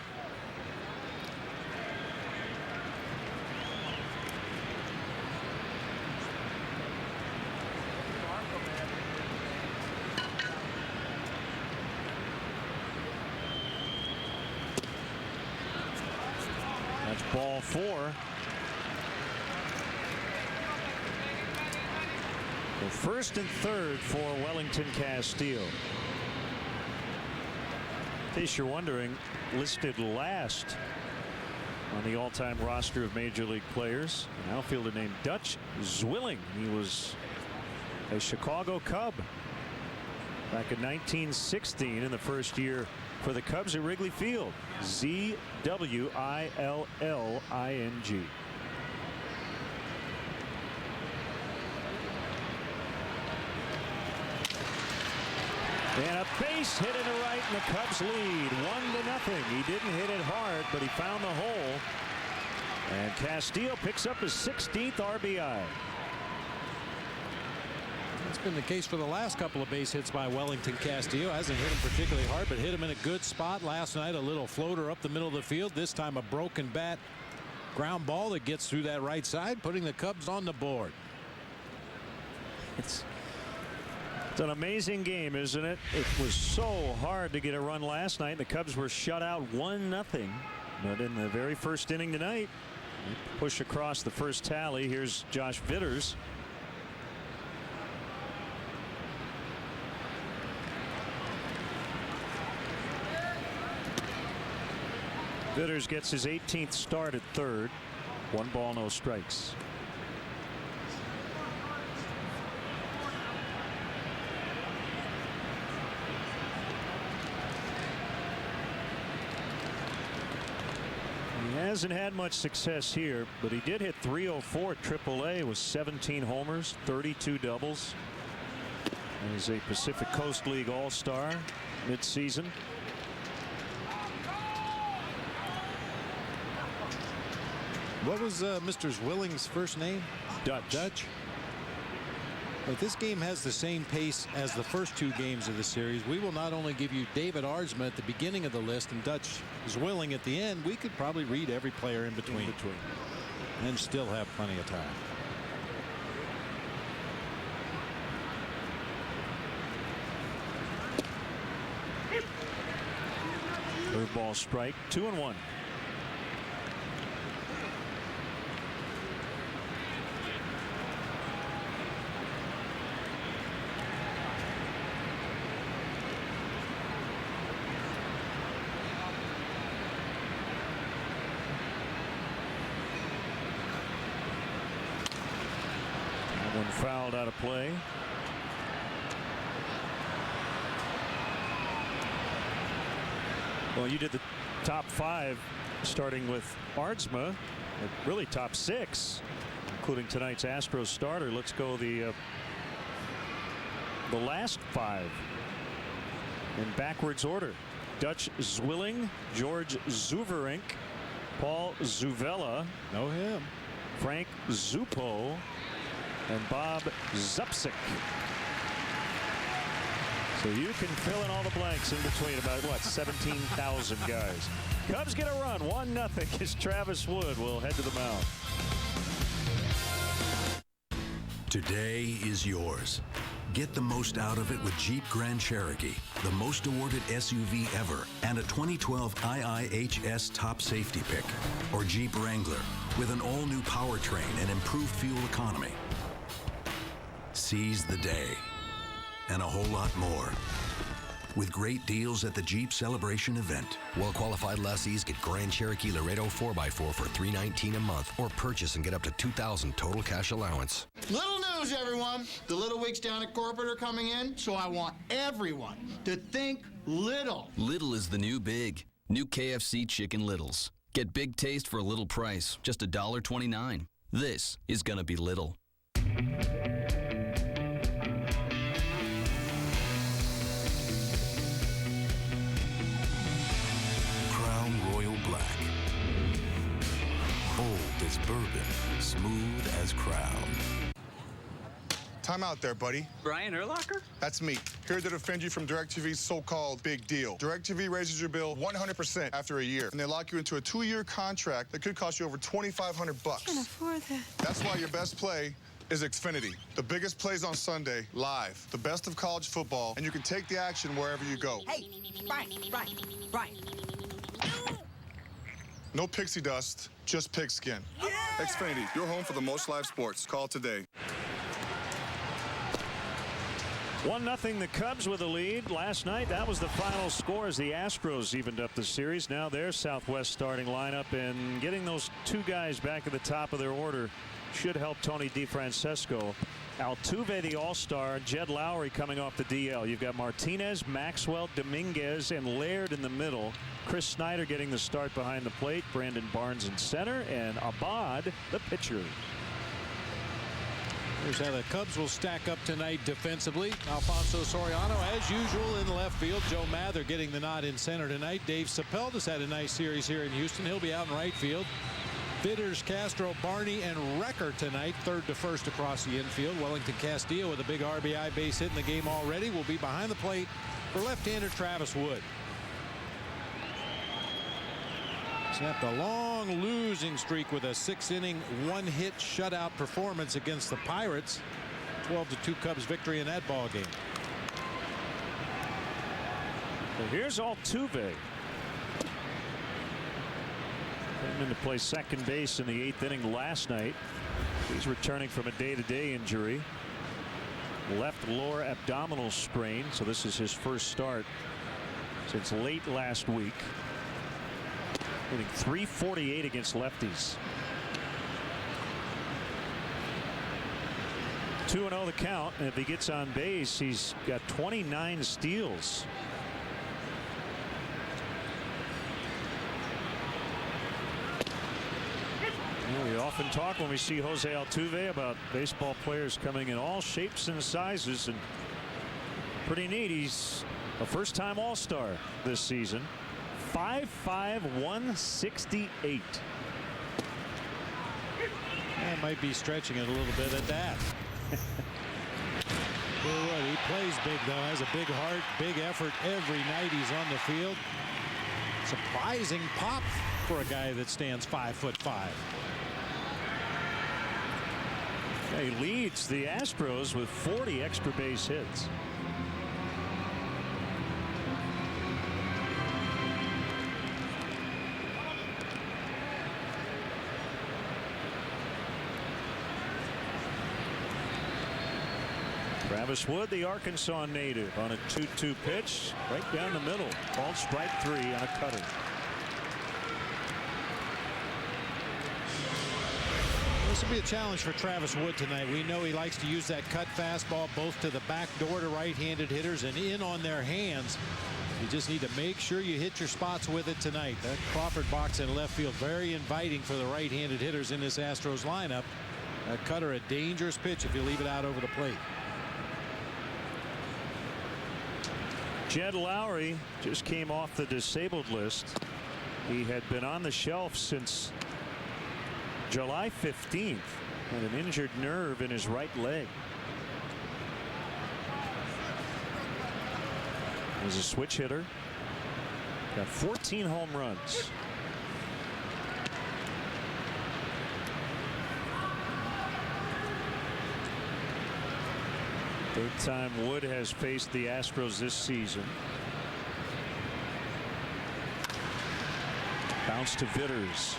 Ball 4. Well, first and third for Wellington Castillo. In case you're wondering, listed last on the all-time roster of Major League players, an outfielder named Dutch Zwilling. He was a Chicago Cub back in 1916 in the first year for the Cubs at Wrigley Field. Zwilling. And a base hit into right, and the Cubs lead 1-0. He didn't hit it hard, but he found the hole. And Castillo picks up his 16th RBI. It's been the case for the last couple of base hits by Wellington Castillo. Hasn't hit him particularly hard, but hit him in a good spot last night. A little floater up the middle of the field. This time a broken bat ground ball that gets through that right side, putting the Cubs on the board. It's an amazing game, isn't it? It was so hard to get a run last night. The Cubs were shut out 1-0. But in the very first inning tonight, they push across the first tally. Here's Josh Vitters. Vitters gets his 18th start at third. 1 ball, no strikes. He hasn't had much success here, but he did hit .304 at AAA with 17 homers, 32 doubles. And he's a Pacific Coast League All-Star midseason. What was Mr. Zwilling's first name? Dutch. But this game has the same pace as the first 2 games of the series. We will not only give you David Aardsma at the beginning of the list and Dutch Zwilling at the end. We could probably read every player in between. And still have plenty of time. Curveball strike, 2-1. One fouled out of play. Well, you did the top 5 starting with Aardsma, really top 6, including tonight's Astros starter. Let's go the last 5 in backwards order. Dutch Zwilling, George Zuverink, Paul Zuvella, know him, Frank Zupo, and Bob Zupsik. So you can fill in all the blanks in between about, what, 17,000 guys. Cubs get a run, 1-0 as Travis Wood will head to the mound. Today is yours. Get the most out of it with Jeep Grand Cherokee, the most awarded SUV ever, and a 2012 IIHS top safety pick. Or Jeep Wrangler, with an all-new powertrain and improved fuel economy. Seize the day, and a whole lot more, with great deals at the Jeep Celebration event. Well-qualified lessees get Grand Cherokee Laredo 4x4 for $319 a month, or purchase and get up to $2,000 total cash allowance. Little news, everyone. The Little Weeks down at corporate are coming in, so I want everyone to think little. Little is the new big. New KFC Chicken Littles. Get big taste for a little price, just $1.29. This is gonna be little. Bold as bourbon, smooth as Crown. Time out there, buddy. Brian Urlacher? That's me, here to defend you from DirecTV's so-called big deal. DirecTV raises your bill 100% after a year, and they lock you into a 2-year contract that could cost you over $2,500 bucks. I can't afford that. That's why your best play is Xfinity. The biggest plays on Sunday, live. The best of college football, and you can take the action wherever you go. Hey, Brian. No pixie dust, just pigskin. Yeah! Xfinity, your home for the most live sports. Call today. 1-0 the Cubs with a lead. Last night, that was the final score as the Astros evened up the series. Now their Southwest starting lineup, and getting those 2 guys back at the top of their order should help Tony DeFrancesco. Altuve, the All-Star, Jed Lowry coming off the DL. You've got Martinez, Maxwell, Dominguez, and Laird in the middle. Chris Snyder getting the start behind the plate. Brandon Barnes in center, and Abad, the pitcher. Here's how the Cubs will stack up tonight defensively. Alfonso Soriano, as usual, in left field. Joe Mather getting the nod in center tonight. Dave Chappelle has had a nice series here in Houston. He'll be out in right field. Vitters, Castro, Barney, and Recker tonight, 3rd to 1st across the infield. Wellington Castillo with a big RBI base hit in the game already will be behind the plate for left-hander Travis Wood. Snapped a long losing streak with a 6-inning, 1-hit shutout performance against the Pirates. 12-2 Cubs victory in that ball game. Well, here's Altuve. Came in to play second base in the 8th inning last night. He's returning from a day-to-day injury. Left lower abdominal strain, so this is his first start since late last week. Hitting .348 against lefties. 2-0 the count, and if he gets on base, he's got 29 steals. We often talk when we see Jose Altuve about baseball players coming in all shapes and sizes, and pretty neat. He's a first-time All-Star this season. 5'5", 168. And might be stretching it a little bit at that. He plays big, though. Has a big heart, big effort every night he's on the field. Surprising pop for a guy that stands 5'5". He leads the Astros with 40 extra base hits. Travis Wood, the Arkansas native, on a 2-2 pitch right down the middle. Called strike 3 on a cutter. This will be a challenge for Travis Wood tonight. We know he likes to use that cut fastball both to the back door to right-handed hitters and in on their hands. You just need to make sure you hit your spots with it tonight. That Crawford box in left field, very inviting for the right-handed hitters in this Astros lineup. That cutter, a dangerous pitch if you leave it out over the plate. Jed Lowry just came off the disabled list. He had been on the shelf since July 15th with an injured nerve in his right leg. He's a switch hitter. Got 14 home runs. Third time Wood has faced the Astros this season. Bounce to Vitters.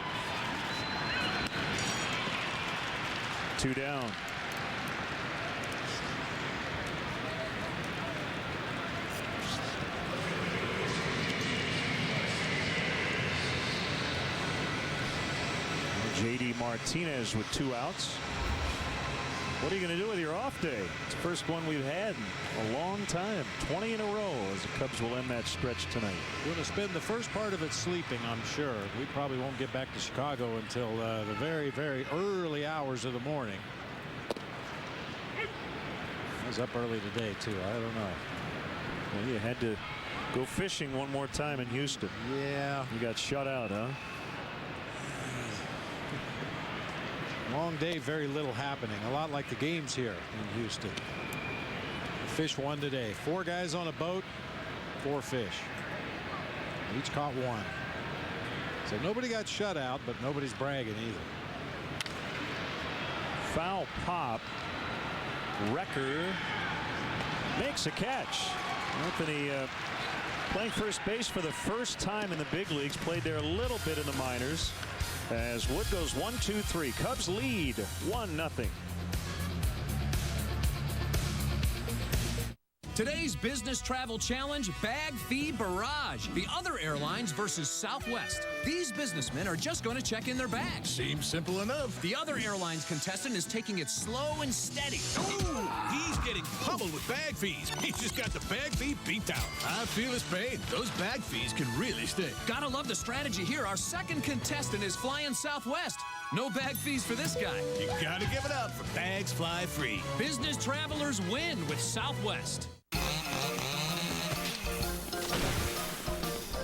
2 down. J.D. Martinez with 2 outs. What are you going to do with your off day? It's the first one we've had in a long time. 20 in a row as the Cubs will end that stretch tonight. We're going to spend the first part of it sleeping, I'm sure. We probably won't get back to Chicago until the very, very early hours of the morning. I was up early today, too. I don't know. Well, you had to go fishing one more time in Houston. Yeah. You got shut out, huh? Long day, very little happening. A lot like the games here in Houston. Fish 1 today. 4 guys on a boat, 4 fish. Each caught 1. So nobody got shut out, but nobody's bragging either. Foul pop. Wrecker makes a catch. Anthony playing first base for the first time in the big leagues. Played there a little bit in the minors. As Wood goes 1-2-3. Cubs lead 1-0. Today's business travel challenge, Bag Fee Barrage. The other airlines versus Southwest. These businessmen are just going to check in their bags. Seems simple enough. The other airlines contestant is taking it slow and steady. Ooh, he's getting pummeled with bag fees. He's just got the bag fee beat down. I feel his pain. Those bag fees can really stick. Gotta love the strategy here. Our second contestant is flying Southwest. No bag fees for this guy. You gotta give it up for Bags Fly Free. Business travelers win with Southwest.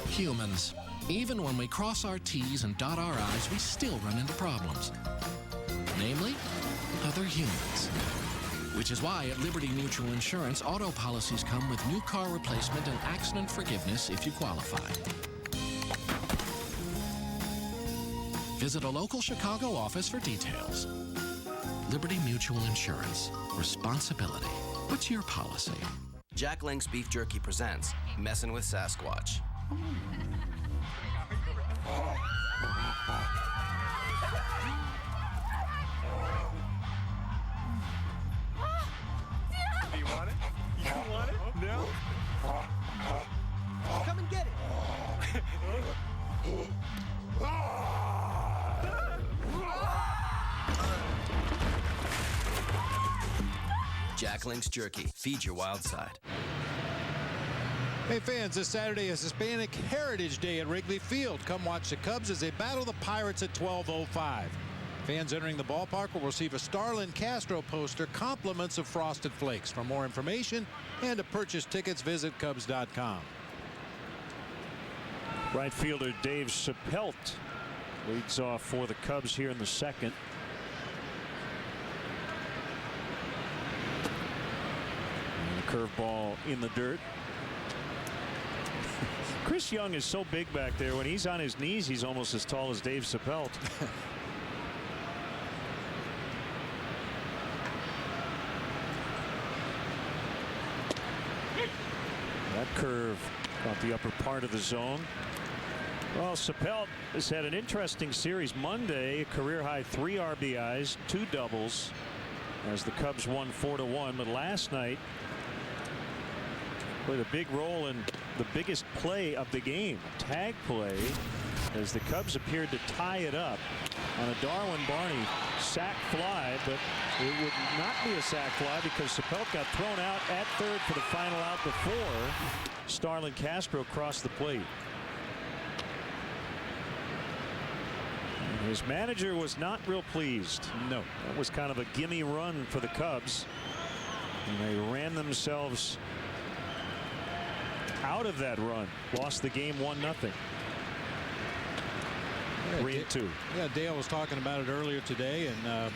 Humans. Even when we cross our T's and dot our I's, we still run into problems. Namely, other humans. Which is why at Liberty Mutual Insurance, auto policies come with new car replacement and accident forgiveness if you qualify. Visit a local Chicago office for details. Liberty Mutual Insurance. Responsibility. What's your policy? Jack Link's Beef Jerky presents Messin' with Sasquatch. Do you want it? You want it? No? Come and get it. Backlinks Jerky. Feed your wild side. Hey fans, this Saturday is Hispanic Heritage Day at Wrigley Field. Come watch the Cubs as they battle the Pirates at 12:05. Fans entering the ballpark will receive a Starlin Castro poster, compliments of Frosted Flakes. For more information and to purchase tickets, visit Cubs.com. Right fielder Dave Sapelt leads off for the Cubs here in the second. And a curveball in the dirt. Chris Young is so big back there. When he's on his knees, he's almost as tall as Dave Sapelt. That curve caught the upper part of the zone. Well, Sapelt has had an interesting series. Monday, a career-high 3 RBIs, 2 doubles, as the Cubs won 4-1. But last night, played a big role in the biggest play of the game, a tag play, as the Cubs appeared to tie it up on a Darwin Barney sac fly, but it would not be a sac fly because Sapelt got thrown out at third for the final out before Starlin Castro crossed the plate. And his manager was not real pleased. No, that was kind of a gimme run for the Cubs, and they ran themselves out of that run. Lost the game 1-0. 3-2. Yeah, Dale was talking about it earlier today, and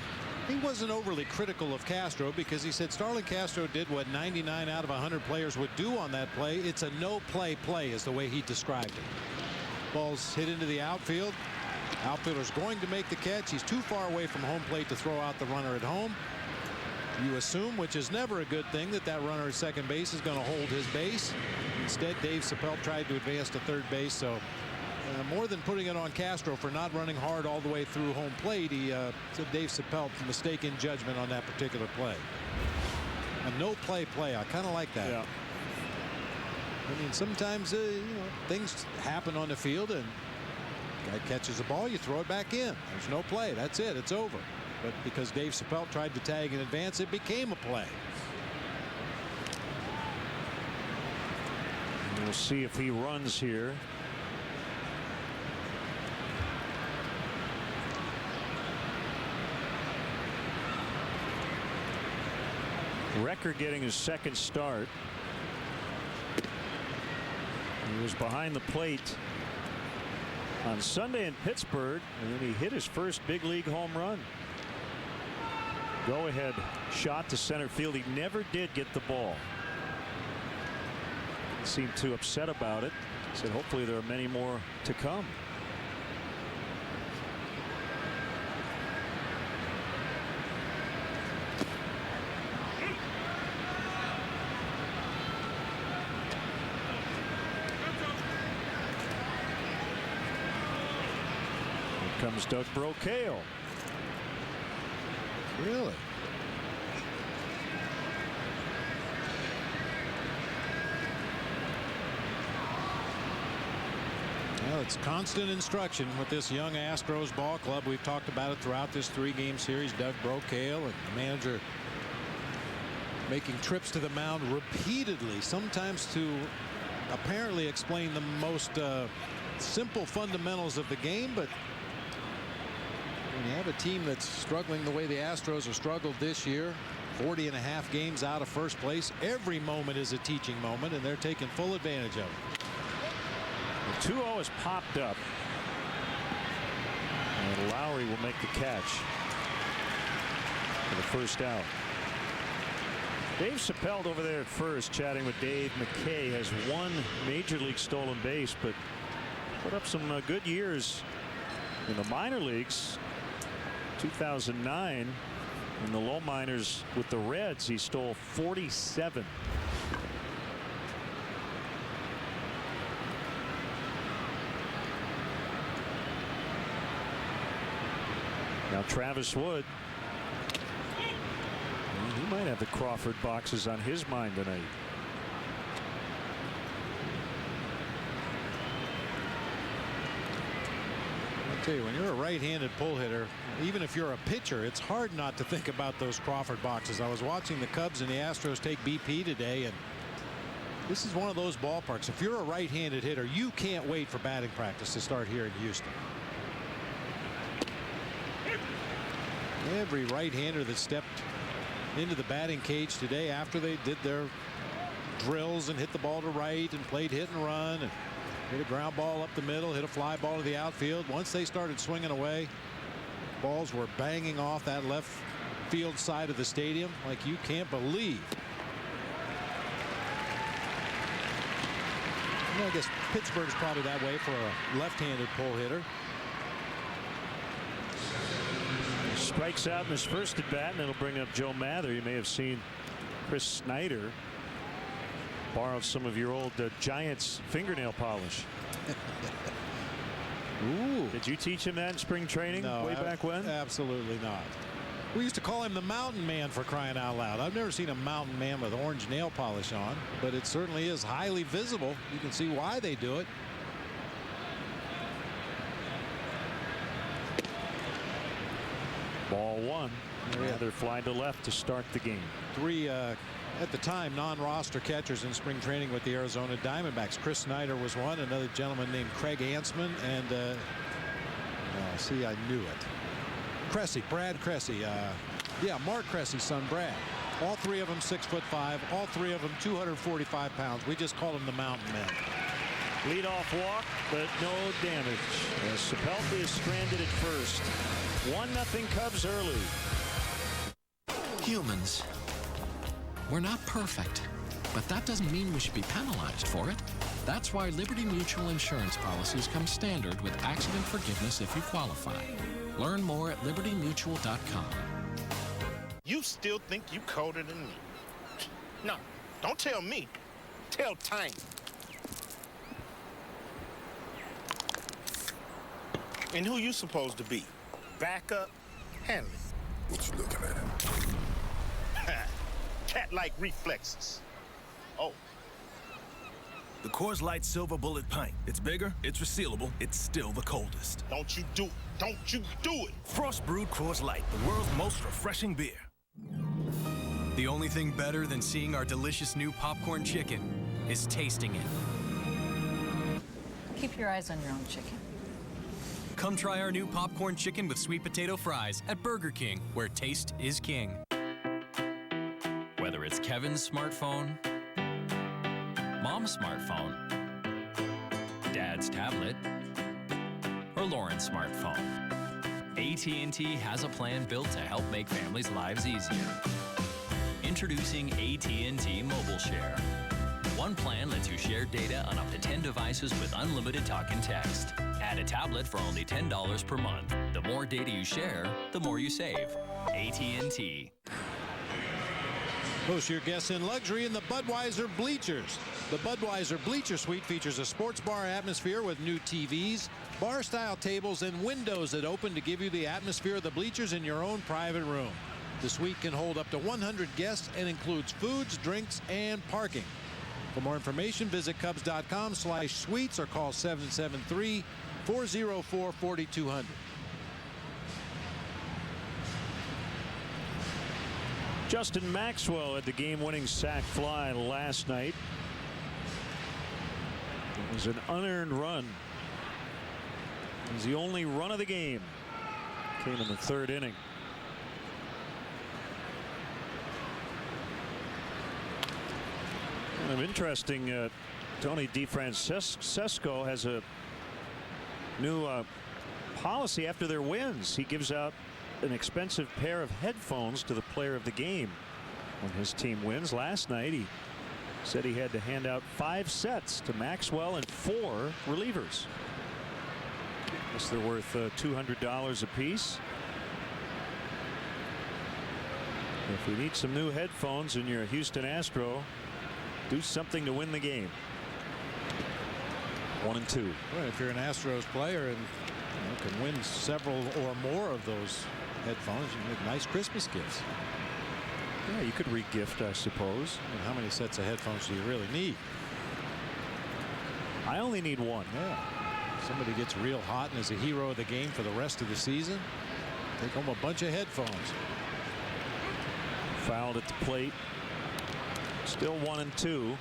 he wasn't overly critical of Castro because he said Starlin Castro did what 99 out of 100 players would do on that play. It's a no-play play is the way he described it. Ball's hit into the outfield. Outfielder's going to make the catch. He's too far away from home plate to throw out the runner at home. You assume, which is never a good thing, that that runner at second base is going to hold his base. Instead, Dave Sapelt tried to advance to third base. So more than putting it on Castro for not running hard all the way through home plate, he said Dave Sapelt mistaken judgment on that particular play. A no play. I kind of like that. Yeah. I mean, sometimes you know, things happen on the field, and guy catches the ball, you throw it back in. There's no play. That's it. It's over. But because Dave Sapelt tried to tag in advance, it became a play. And we'll see if he runs here. Recker getting his second start. He was behind the plate on Sunday in Pittsburgh, and then he hit his first big league home run. Go ahead shot to center field. He never did get the ball. Seemed too upset about it. Said hopefully there are many more to come. Here comes Doug Brocail. Really? Well, it's constant instruction with this young Astros ball club. We've talked about it throughout this 3-game series. Doug Brocail and the manager making trips to the mound repeatedly, sometimes to apparently explain the most simple fundamentals of the game. But when you have a team that's struggling the way the Astros have struggled this year, 40.5 games out of first place, every moment is a teaching moment, and they're taking full advantage of it. The 2-0 has popped up, and Lowry will make the catch for the first out. Dave Sapelt over there at first chatting with Dave McKay has 1 major league stolen base, but put up some good years in the minor leagues. 2009 in the low minors with the Reds, he stole 47. Now Travis Wood, he might have the Crawford boxes on his mind tonight. I'll tell you, when you're a right-handed pull hitter, even if you're a pitcher, it's hard not to think about those Crawford boxes. I was watching the Cubs and the Astros take BP today, and this is one of those ballparks. If you're a right-handed hitter, you can't wait for batting practice to start here in Houston. Every right-hander that stepped into the batting cage today after they did their drills and hit the ball to right and played hit and run and hit a ground ball up the middle, hit a fly ball to the outfield. Once they started swinging away, balls were banging off that left field side of the stadium like you can't believe. Well, I guess Pittsburgh's probably that way for a left-handed pull hitter. Strikes out in his first at bat, and it'll bring up Joe Mather. You may have seen Chris Snyder borrowed some of your old Giants fingernail polish. Ooh. Did you teach him that in spring training way back when? Absolutely not. We used to call him the Mountain Man, for crying out loud. I've never seen a mountain man with orange nail polish on, but it certainly is highly visible. You can see why they do it. Ball one. They're flying to left to start the game. Three at the time non-roster catchers in spring training with the Arizona Diamondbacks. Chris Snyder was one, another gentleman named Craig Ansman, and see, I knew it. Cressy, Brad Cressy, yeah, Mark Cressy's son Brad. All three of them 6'5", all three of them 245 pounds. We just call them the Mountain Men. Leadoff walk, but no damage. As Sapelka is stranded at first. 1-0 Cubs early. Humans. We're not perfect, but that doesn't mean we should be penalized for it. That's why Liberty Mutual insurance policies come standard with accident forgiveness if you qualify. Learn more at libertymutual.com. You still think you colder than me? No, don't tell me. Tell Tiny. And who you supposed to be? Back up, handle it. What you looking at? Cat-like reflexes. Oh. The Coors Light Silver Bullet Pint. It's bigger, it's resealable, it's still the coldest. Don't you do it. Don't you do it. Frost brewed Coors Light, the world's most refreshing beer. The only thing better than seeing our delicious new popcorn chicken is tasting it. Keep your eyes on your own chicken. Come try our new popcorn chicken with sweet potato fries at Burger King, where taste is king. Whether it's Kevin's smartphone, Mom's smartphone, Dad's tablet, or Lauren's smartphone, AT&T has a plan built to help make families' lives easier. Introducing AT&T Mobile Share. One plan lets you share data on up to 10 devices with unlimited talk and text. Add a tablet for only $10 per month. The more data you share, the more you save. AT&T. Host your guests in luxury in the Budweiser Bleachers. The Budweiser Bleacher Suite features a sports bar atmosphere with new TVs, bar-style tables, and windows that open to give you the atmosphere of the bleachers in your own private room. The suite can hold up to 100 guests and includes foods, drinks, and parking. For more information, visit Cubs.com/suites or call 773-404-4200. Justin Maxwell had the game-winning sac fly last night. It was an unearned run. It was the only run of the game. Came in the third inning. Kind of interesting. Tony DeFrancesco has a new policy after their wins. He gives out an expensive pair of headphones to the player of the game when his team wins. Last night he said he had to hand out 5 sets to Maxwell and 4 relievers. I guess they're worth $200 a piece. If we need some new headphones and you're a Houston Astro, do something to win the game. 1-2. Well, if you're an Astros player and can win several or more of those headphones, you make nice Christmas gifts. Yeah, you could re-gift, I suppose. And how many sets of headphones do you really need? I only need 1. Yeah. Somebody gets real hot and is a hero of the game for the rest of the season. Take home a bunch of headphones. Fouled at the plate. Still 1-2.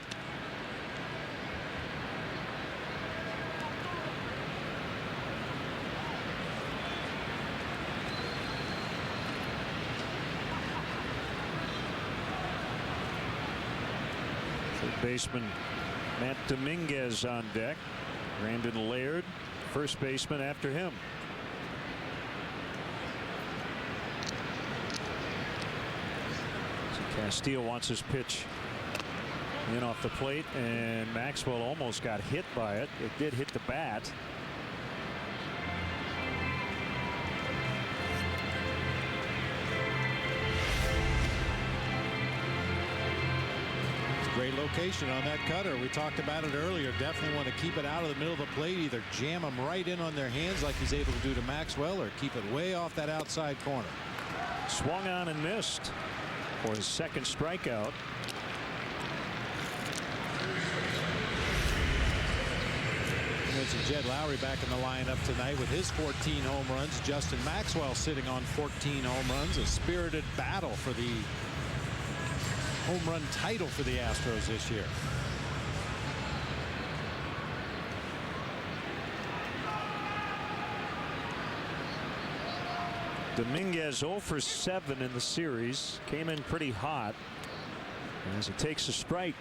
Third baseman Matt Dominguez on deck. Brandon Laird, first baseman after him. Castillo wants his pitch in off the plate, and Maxwell almost got hit by it. It did hit the bat. Great location on that cutter. We talked about it earlier. Definitely want to keep it out of the middle of the plate. Either jam them right in on their hands like he's able to do to Maxwell, or keep it way off that outside corner. Swung on and missed for his second strikeout. Mentioned Jed Lowry back in the lineup tonight with his 14 home runs. Justin Maxwell sitting on 14 home runs. A spirited battle for the home run title for the Astros this year. Dominguez 0 for 7 in the series. Came in pretty hot as he takes a strike.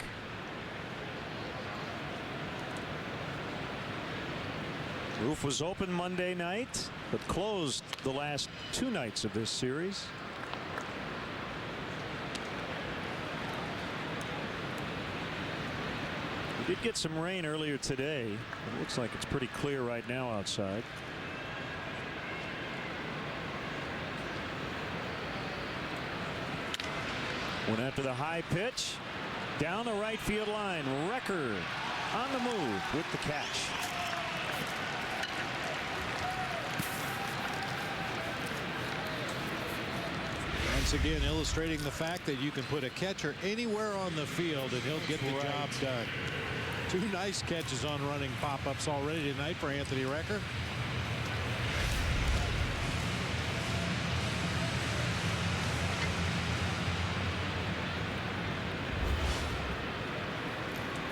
Roof was open Monday night, but closed the last 2 nights of this series. We did get some rain earlier today. It looks like it's pretty clear right now outside. Went after the high pitch down the right field line. Record on the move with the catch. Once again, illustrating the fact that you can put a catcher anywhere on the field and he'll get the job done. 2 nice catches on running pop-ups already tonight for Anthony Recker.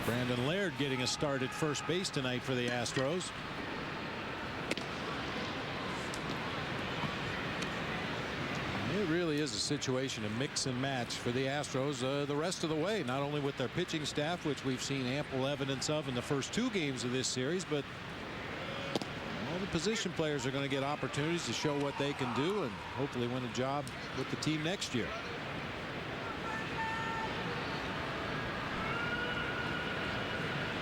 Brandon Laird getting a start at first base tonight for the Astros. It really is a situation of mix and match for the Astros the rest of the way, not only with their pitching staff, which we've seen ample evidence of in the first 2 games of this series, but all the position players are going to get opportunities to show what they can do and hopefully win a job with the team next year.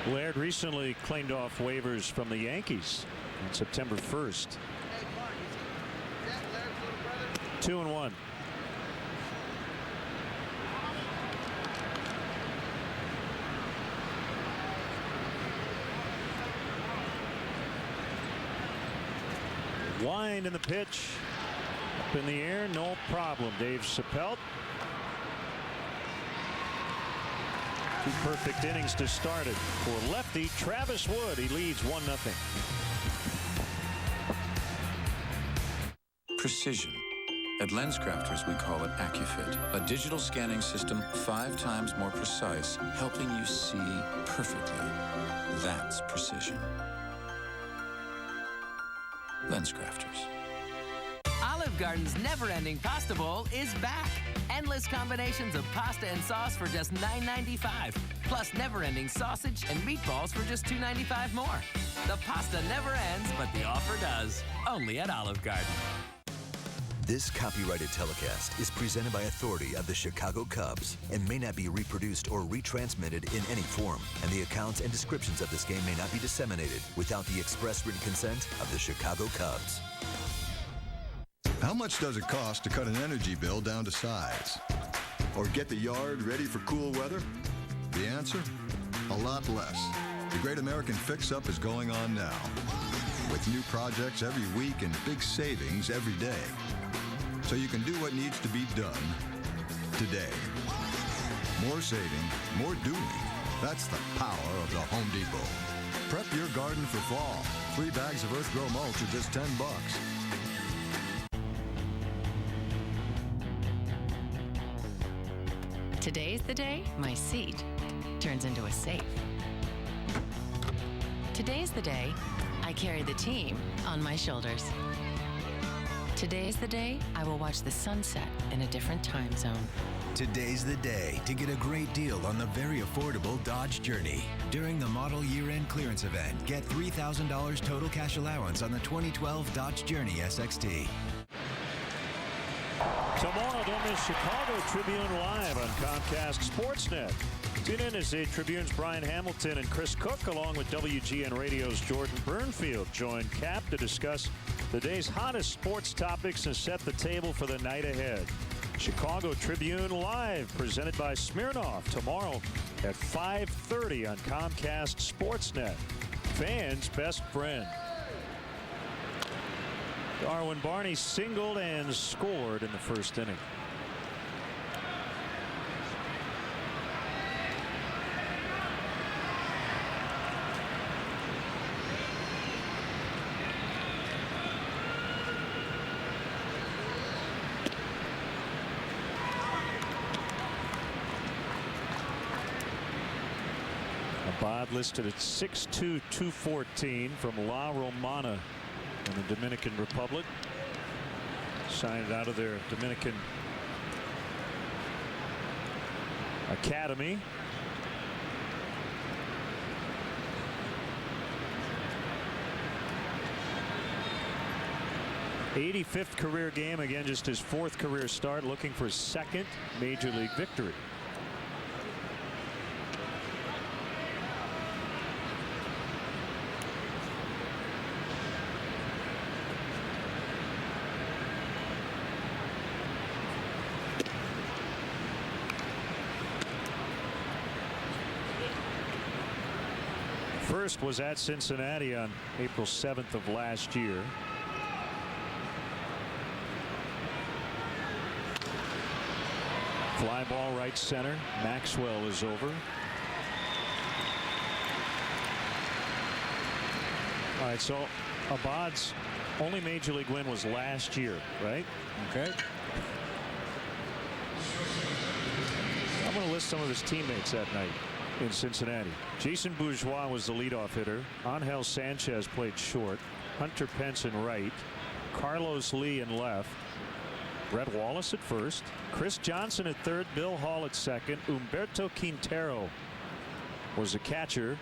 Laird recently claimed off waivers from the Yankees on September 1st. 2-1. Wind in the pitch. Up in the air, no problem. Dave Chappelle. 2 perfect innings to start it for lefty Travis Wood. He leads 1-0. Precision. At LensCrafters, we call it AccuFit, a digital scanning system 5 times more precise, helping you see perfectly. That's precision. LensCrafters. Olive Garden's never-ending pasta bowl is back. Endless combinations of pasta and sauce for just $9.95. Plus never-ending sausage and meatballs for just $2.95 more. The pasta never ends, but the offer does. Only at Olive Garden. This copyrighted telecast is presented by authority of the Chicago Cubs and may not be reproduced or retransmitted in any form, and the accounts and descriptions of this game may not be disseminated without the express written consent of the Chicago Cubs. How much does it cost to cut an energy bill down to size? Or get the yard ready for cool weather? The answer? A lot less. The Great American Fix-Up is going on now, with new projects every week and big savings every day. So you can do what needs to be done today. More saving, more doing. That's the power of the Home Depot. Prep your garden for fall. 3 bags of Earth Grow mulch are just $10. Today's the day my seat turns into a safe. Today's the day I carry the team on my shoulders. Today's the day I will watch the sunset in a different time zone. Today's the day to get a great deal on the very affordable Dodge Journey. During the model year-end clearance event, get $3,000 total cash allowance on the 2012 Dodge Journey SXT. Tomorrow, don't miss Chicago Tribune Live on Comcast Sportsnet. Tune in as the Tribune's Brian Hamilton and Chris Cook, along with WGN Radio's Jordan Burnfield, join Cap to discuss the day's hottest sports topics and set the table for the night ahead. Chicago Tribune Live, presented by Smirnoff, tomorrow at 5:30 on Comcast Sportsnet. Fans' best friend. Darwin Barney singled and scored in the first inning. Abad listed at 6'2", 214 from La Romana in the Dominican Republic. Signed out of their Dominican academy. '85th career game, again just his 4th career start, looking for his 2nd major league victory. First was at Cincinnati on April 7th of last year. Fly ball right center. Maxwell is over. All right, so Abad's only major league win was last year, right? Okay. I'm going to list some of his teammates that night in Cincinnati. Jason Bourgeois was the leadoff hitter. Angel Sanchez played short. Hunter Pence in right. Carlos Lee in left. Brett Wallace at first. Chris Johnson at third. Bill Hall at second. Humberto Quintero was the catcher.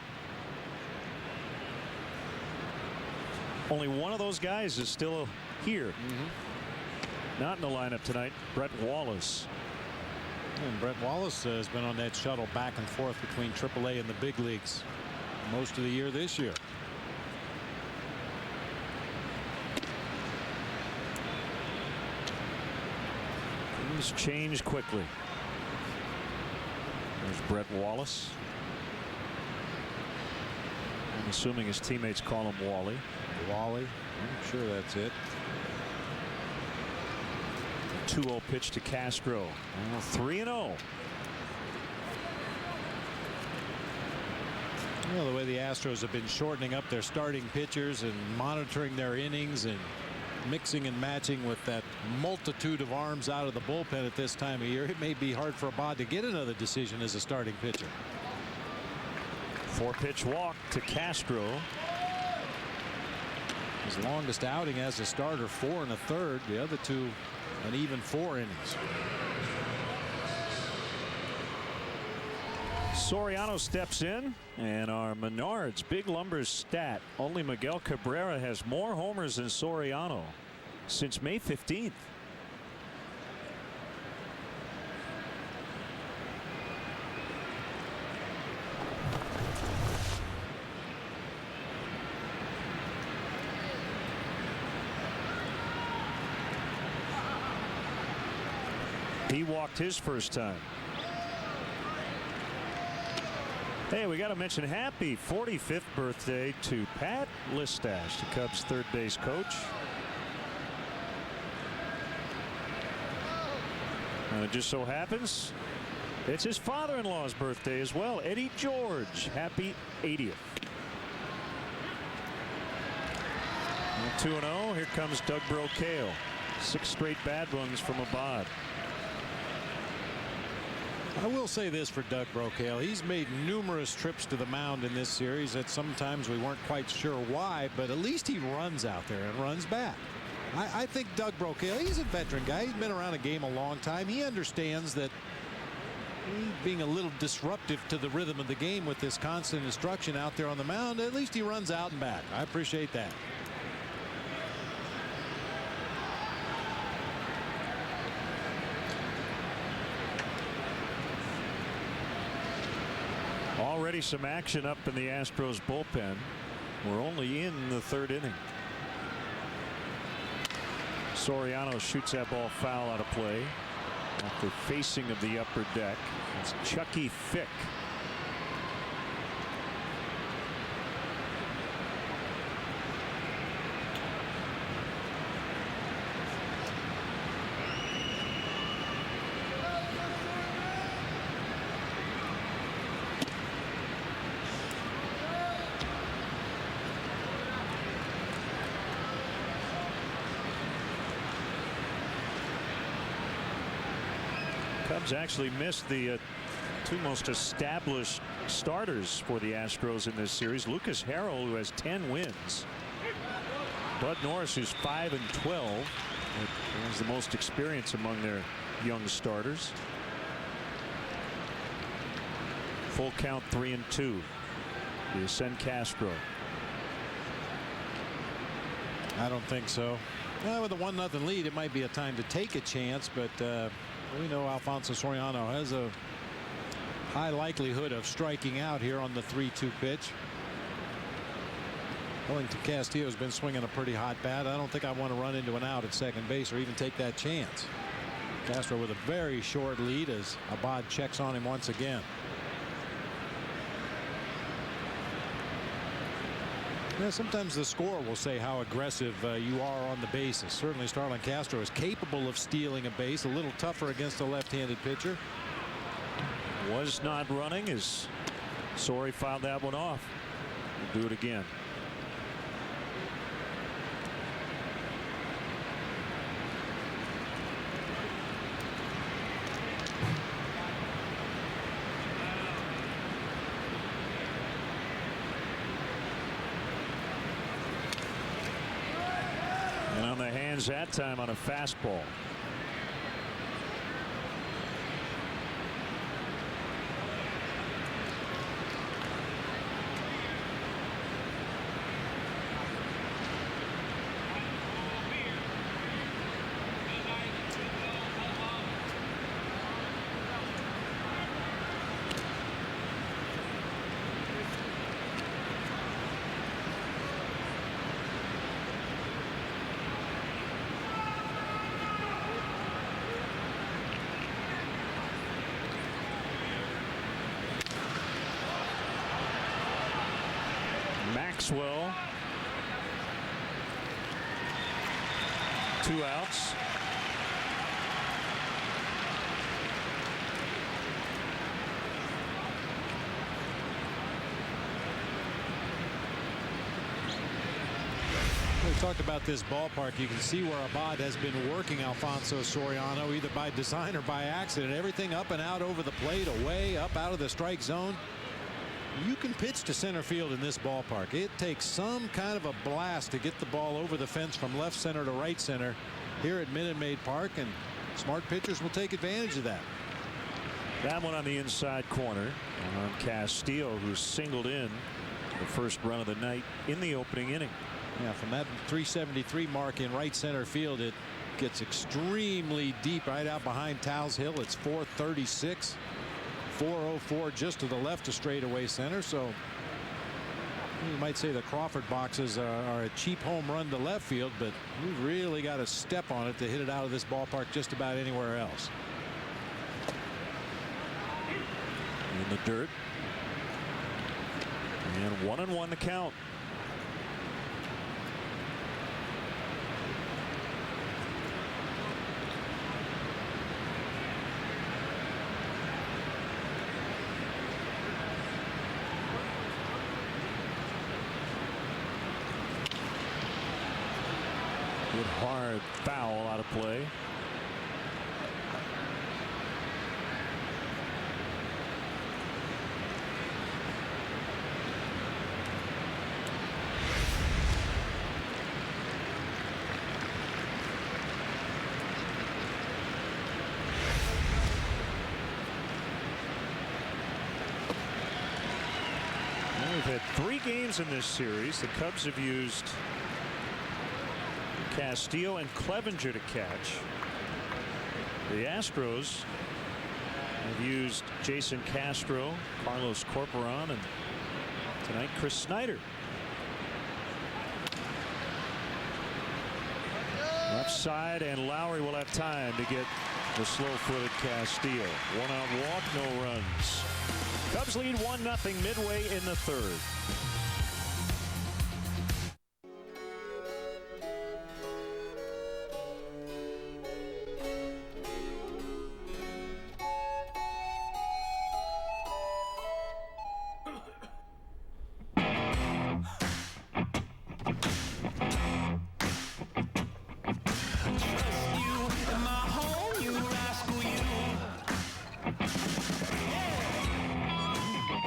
Only one of those guys is still here. Not in the lineup tonight. Brett Wallace. And Brett Wallace has been on that shuttle back and forth between AAA and the big leagues most of the year this year. Things change quickly. There's Brett Wallace. I'm assuming his teammates call him Wally. Wally. I'm sure that's it. 2-0 pitch to Castro. 3-0. You know, the way the Astros have been shortening up their starting pitchers and monitoring their innings and mixing and matching with that multitude of arms out of the bullpen at this time of year, it may be hard for Abad to get another decision as a starting pitcher. 4-pitch walk to Castro. His longest outing as a starter, 4 1/3. The other two an even 4 innings. Soriano steps in, and our Menards big lumbers stat. Only Miguel Cabrera has more homers than Soriano since May 15th. He walked his first time. Hey, we got to mention happy 45th birthday to Pat Listash, the Cubs third base coach. And it just so happens it's his father-in-law's birthday as well. Eddie George, happy 80th. 2-0. Here comes Doug Brocale. 6 straight bad ones from Abad. I will say this for Doug Brocail. He's made numerous trips to the mound in this series that sometimes we weren't quite sure why, but at least he runs out there and runs back. I think Doug Brocail, he's a veteran guy. He's been around a game a long time. He understands that being a little disruptive to the rhythm of the game with this constant instruction out there on the mound, at least he runs out and back. I appreciate that. Already some action up in the Astros bullpen. We're only in the third inning. Soriano shoots that ball foul out of play after facing of the upper deck. It's Chucky Fick. Cubs actually missed the two most established starters for the Astros in this series. Lucas Harrell, who has 10 wins. Bud Norris, who's 5-12. Has the most experience among their young starters. Full count 3-2. CSN Castro. I don't think so. With a 1-0 lead, it might be a time to take a chance, but we know Alfonso Soriano has a high likelihood of striking out here on the 3-2 pitch. Wellington Castillo has been swinging a pretty hot bat. I don't think I want to run into an out at second base or even take that chance. Castro with a very short lead as Abad checks on him once again. Yeah, sometimes the score will say how aggressive you are on the bases. Certainly Starlin Castro is capable of stealing a base. A little tougher against a left-handed pitcher. Was not running as Sori fouled that one off. We'll do it again. And on the hands that time on a fastball. Maxwell. 2 outs. We talked about this ballpark. You can see where Abad has been working Alfonso Soriano either by design or by accident. Everything up and out over the plate, away, up out of the strike zone. You can pitch to center field in this ballpark. It takes some kind of a blast to get the ball over the fence from left center to right center here at Minute Maid Park, and smart pitchers will take advantage of that. That one on the inside corner on Castillo, who singled in the first run of the night in the opening inning. Yeah, from that 373 mark in right center field, it gets extremely deep right out behind Towles Hill. It's 436. 404 just to the left of straightaway center. So you might say the Crawford boxes are a cheap home run to left field, but you've really got to step on it to hit it out of this ballpark just about anywhere else. In the dirt. And 1-1 the count. Good hard foul out of play. times in this series. The Cubs have used Castillo and Clevenger to catch. The Astros have used Jason Castro, Carlos Corporon, and tonight Chris Snyder. Left side, and Lowry will have time to get the slow-footed Castillo. One-out walk, no runs. Cubs lead 1-0 midway in the third.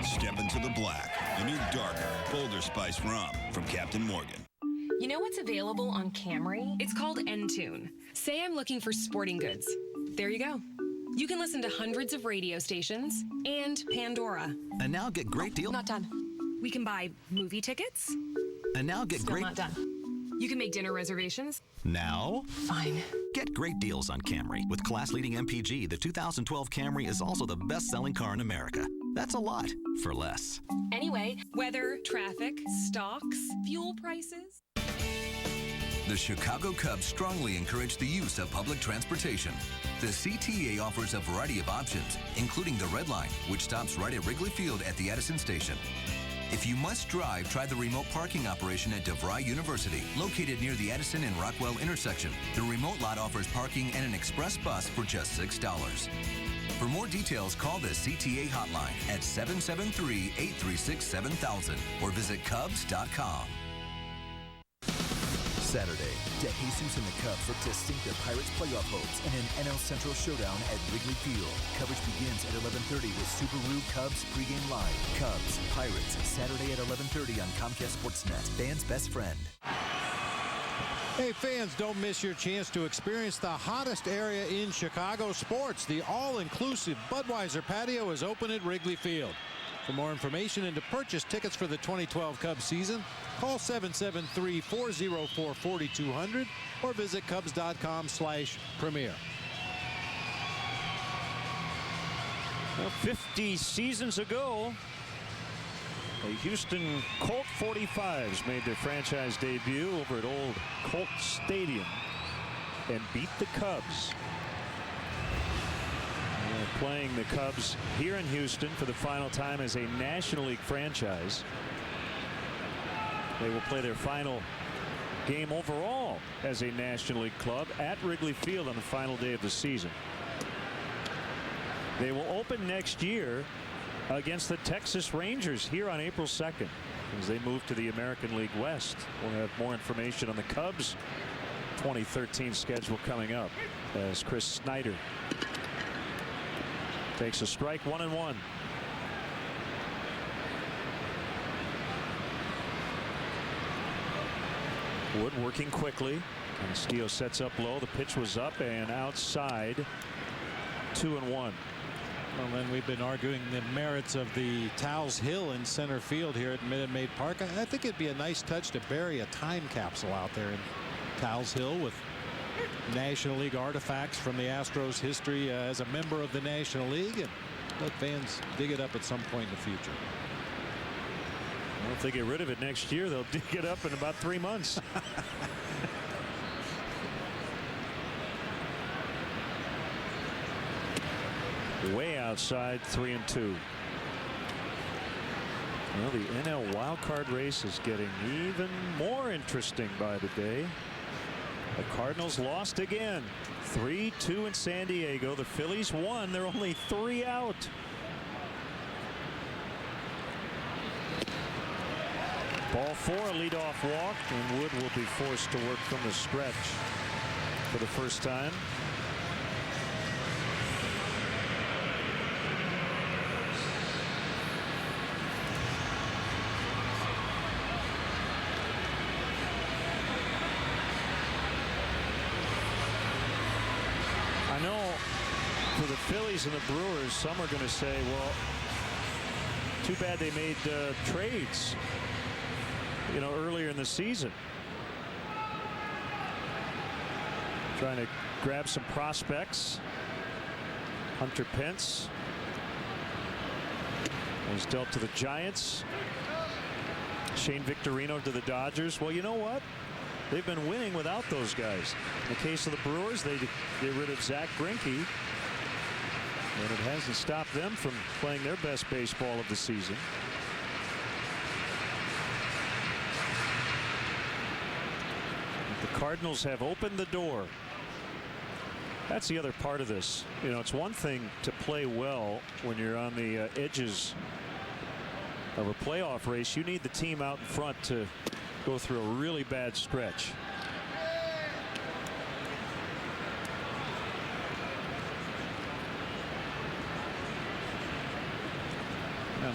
Step into the black, the new darker, bolder spice rum from Captain Morgan. You know what's available on Camry? It's called Entune. Say I'm looking for sporting goods. There you go. You can listen to hundreds of radio stations and Pandora. And now get great deals. Not done. We can buy movie tickets. And now get Still great. not done. You can make dinner reservations. Now? Fine. Get great deals on Camry. With class-leading MPG, the 2012 Camry is also the best-selling car in America. That's a lot for less. Anyway, weather, traffic, stocks, fuel prices. The Chicago Cubs strongly encourage the use of public transportation. The CTA offers a variety of options, including the Red Line, which stops right at Wrigley Field at the Edison Station. If you must drive, try the remote parking operation at DeVry University, located near the Edison and Rockwell intersection. The remote lot offers parking and an express bus for just $6. For more details, call the CTA hotline at 773-836-7000 or visit Cubs.com. Saturday, De Jesus and the Cubs look to sink their Pirates playoff hopes in an NL Central showdown at Wrigley Field. Coverage begins at 11:30 with Subaru Cubs pregame live. Cubs, Pirates, Saturday at 11:30 on Comcast Sportsnet. Fans' best friend. Hey fans, don't miss your chance to experience the hottest area in Chicago sports. The all-inclusive Budweiser patio is open at Wrigley Field. For more information and to purchase tickets for the 2012 Cubs season, call 773-404-4200 or visit Cubs.com/premier. Well, 50 seasons ago, the Houston Colt 45s made their franchise debut over at Old Colt Stadium and beat the Cubs. They're playing the Cubs here in Houston for the final time as a National League franchise. They will play their final game overall as a National League club at Wrigley Field on the final day of the season. They will open next year against the Texas Rangers here on April 2nd as they move to the American League West. We'll have more information on the Cubs 2013 schedule coming up as Chris Snyder takes a strike, 1-1. Wood working quickly. Castillo sets up low. The pitch was up and outside. 2-1. Well, then we've been arguing the merits of the Towles Hill in center field here at Minute Maid Park. I think it'd be a nice touch to bury a time capsule out there in Towles Hill with National League artifacts from the Astros history as a member of the National League, and let fans dig it up at some point in the future. Well, if they get rid of it next year, they'll dig it up in about 3 months. Way outside, 3-2. Well, the NL wildcard race is getting even more interesting by the day. The Cardinals lost again. 3-2 in San Diego. The Phillies won. They're only 3 out. Ball 4, a leadoff walk, and Wood will be forced to work from the stretch for the first time. I know for the Phillies and the Brewers, some are going to say, well, too bad they made trades earlier in the season. Trying to grab some prospects. Hunter Pence was dealt to the Giants. Shane Victorino to the Dodgers. Well, you know what? They've been winning without those guys. In the case of the Brewers, they get rid of Zach Greinke, and it hasn't stopped them from playing their best baseball of the season. The Cardinals have opened the door. That's the other part of this. It's one thing to play well when you're on the edges of a playoff race. You need the team out in front to go through a really bad stretch.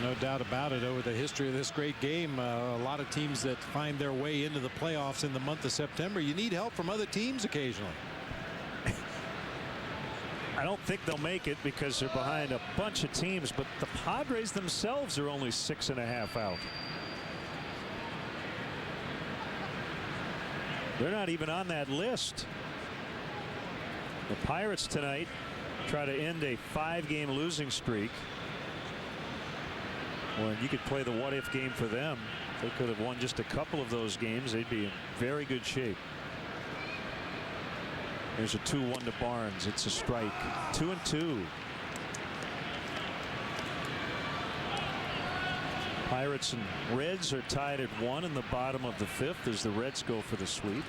No doubt about it. Over the history of this great game, a lot of teams that find their way into the playoffs in the month of September, you need help from other teams occasionally. I don't think they'll make it because they're behind a bunch of teams, but the Padres themselves are only 6.5 out. They're not even on that list. The Pirates tonight try to end a 5-game losing streak. Well, you could play the what-if game for them. They could have won just a couple of those games. They'd be in very good shape. There's a 2-1 to Barnes. It's a strike. 2-2. Pirates and Reds are tied at 1 in the bottom of the 5th as the Reds go for the sweep.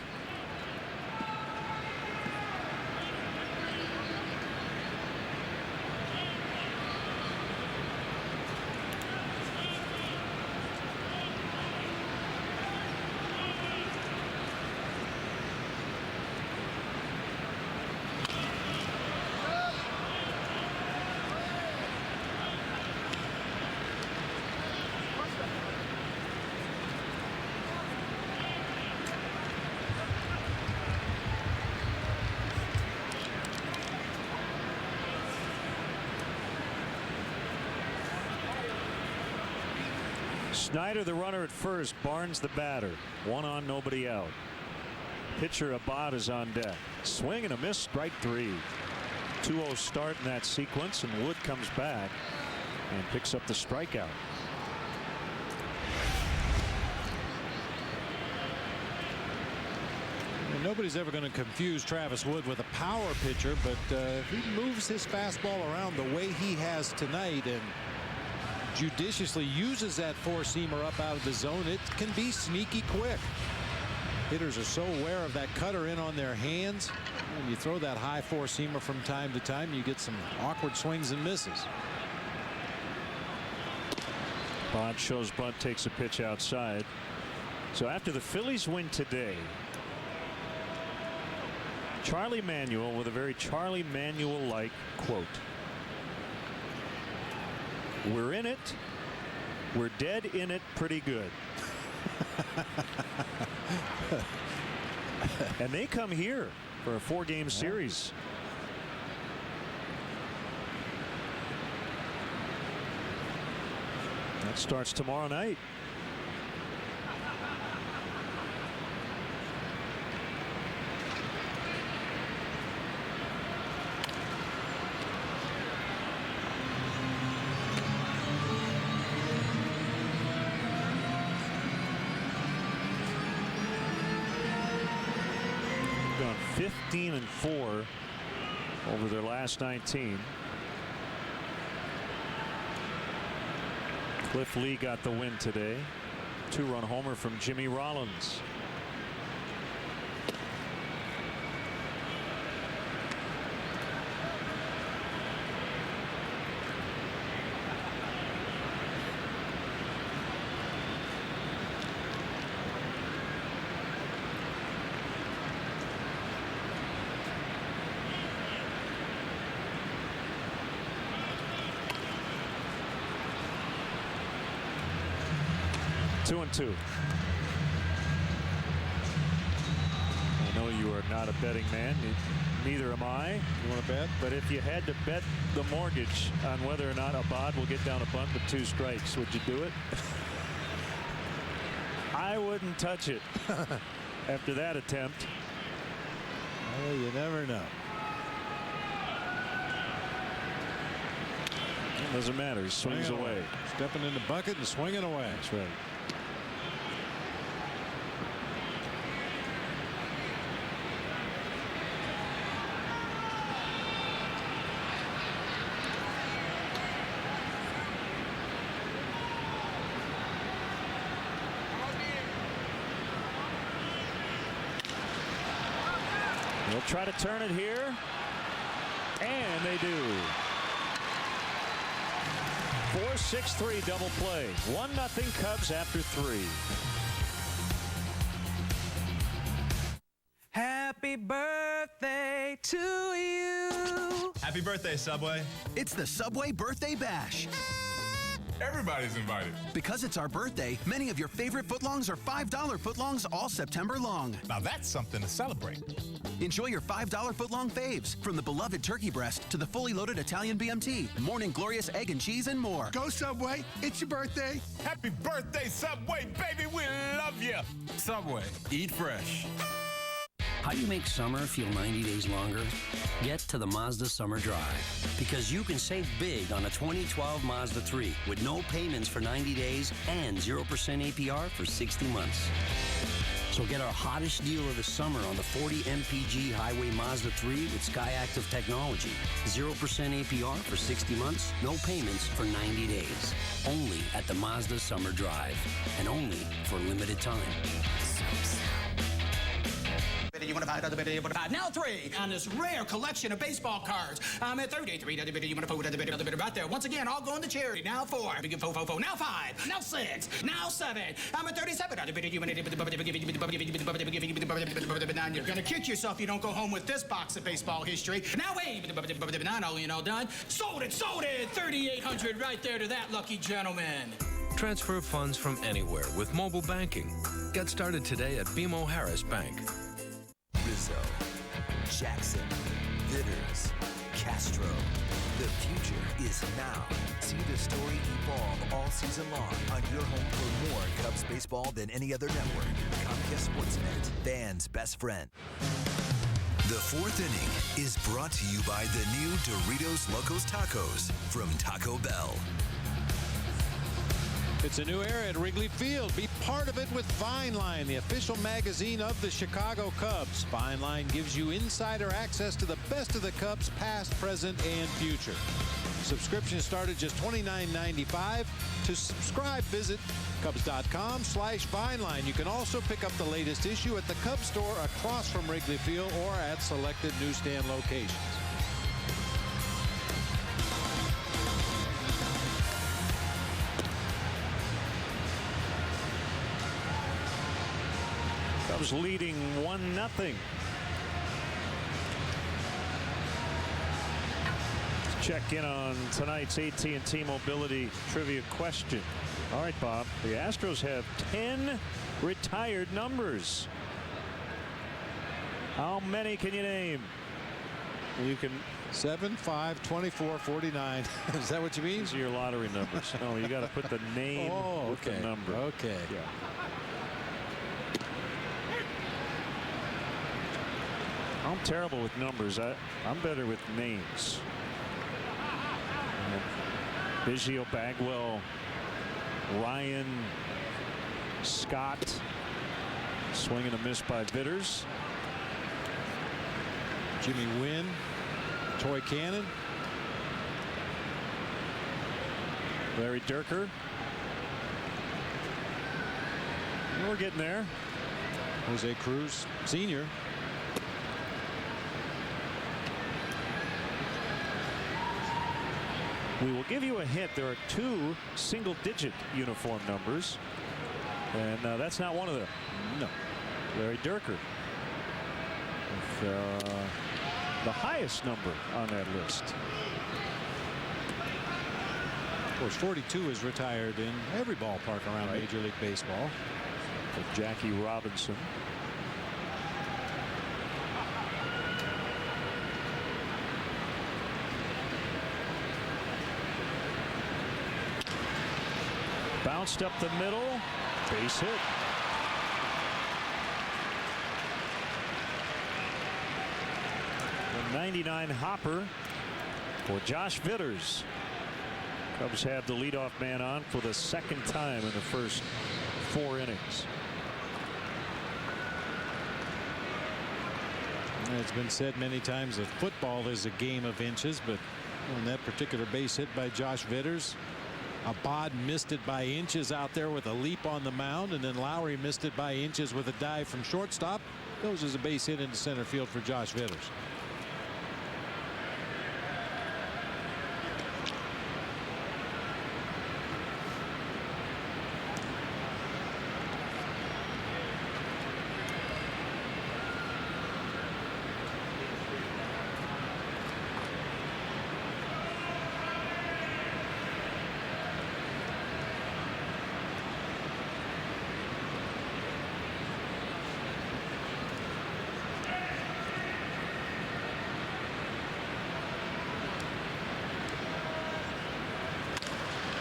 Snyder the runner at first. Barnes the batter. 1 on, nobody out. Pitcher Abad is on deck. Swing and a miss. Strike 3. 2-0 start in that sequence, and Wood comes back and picks up the strikeout. Nobody's ever going to confuse Travis Wood with a power pitcher, but if he moves his fastball around the way he has tonight and judiciously uses that four-seamer up out of the zone, it can be sneaky quick. Hitters are so aware of that cutter in on their hands. When you throw that high four-seamer from time to time, you get some awkward swings and misses. Bond shows bunt, takes a pitch outside. So after the Phillies win today, Charlie Manuel with a very Charlie Manuel-like quote. We're in it. We're dead in it pretty good. And they come here for a 4-game series. That starts tomorrow night. Gone 15-4 over their last 19. Cliff Lee got the win today. 2-run homer from Jimmy Rollins. Two and two. I know you are not a betting man. Neither am I. You want to bet? But if you had to bet the mortgage on whether or not Abad will get down a bunt with 2 strikes, would you do it? I wouldn't touch it after that attempt. Well, you never know. It doesn't matter. He swings away. Stepping in the bucket and swinging away. That's right. They'll try to turn it here, and they do. 4-6-3 double play. 1-0 Cubs after 3. Happy birthday to you. Happy birthday, Subway. It's the Subway Birthday Bash. Everybody's invited. Because it's our birthday, many of your favorite footlongs are $5 footlongs all September long. Now that's something to celebrate. Enjoy your $5 footlong faves, from the beloved turkey breast to the fully loaded Italian BMT, Morning Glorious egg and cheese, and more. Go Subway, it's your birthday. Happy birthday, Subway, baby, we love you. Subway, eat fresh. How do you make summer feel 90 days longer? Get to the Mazda Summer Drive, because you can save big on a 2012 Mazda 3 with no payments for 90 days and 0% APR for 60 months. So get our hottest deal of the summer on the 40 MPG Highway Mazda 3 with SkyActiv technology. 0% APR for 60 months, no payments for 90 days. Only at the Mazda Summer Drive, and only for a limited time. You want to buy another bit? You want to buy now 3 on this rare collection of baseball cards. I'm at 33. You want to put another bit right there. Once again, all going to charity. Now 4. Now 5. Now 6. Now 7. I'm at 37. You're gonna kick yourself if you don't go home with this box of baseball history. Now 8. All you know done. Sold it. 3,800 right there to that lucky gentleman. Transfer funds from anywhere with mobile banking. Get started today at BMO Harris Bank. Rizzo, Jackson, Vitters, Castro. The future is now. See the story evolve all season long on your home for more Cubs baseball than any other network. Comcast Sportsnet, fans' best friend. The 4th inning is brought to you by the new Doritos Locos Tacos from Taco Bell. It's a new era at Wrigley Field. Be part of it with Fine Line, the official magazine of the Chicago Cubs. Fine Line gives you insider access to the best of the Cubs, past, present, and future. Subscriptions start at just $29.95. To subscribe, visit Cubs.com/FineLine. You can also pick up the latest issue at the Cubs store across from Wrigley Field or at selected newsstand locations. Cubs leading 1-0. Check in on tonight's AT&T Mobility trivia question. All right, Bob. The Astros have 10 retired numbers. How many can you name? You can 7, 5, 24, 49. Is that what you mean? These are your lottery numbers. No, you got to put the name with the number. Okay. Yeah. I'm terrible with numbers. I'm better with names. Biggio, Bagwell, Ryan, Scott. Swing and a miss by Vitters. Jimmy Wynn, Toy Cannon, Larry Durker. We're getting there. Jose Cruz Sr. We will give you a hint. There are 2 single-digit uniform numbers, and that's not one of them. No. Larry Durker with the highest number on that list. Of course, 42 is retired in every ballpark around Major League Baseball. With Jackie Robinson. Bounced up the middle. Base hit. 99 hopper for Josh Vitters. Cubs have the leadoff man on for the second time in the first 4 innings. It's been said many times that football is a game of inches, but on that particular base hit by Josh Vitters, Abad missed it by inches out there with a leap on the mound, and then Lowry missed it by inches with a dive from shortstop. Goes as a base hit into center field for Josh Vitters.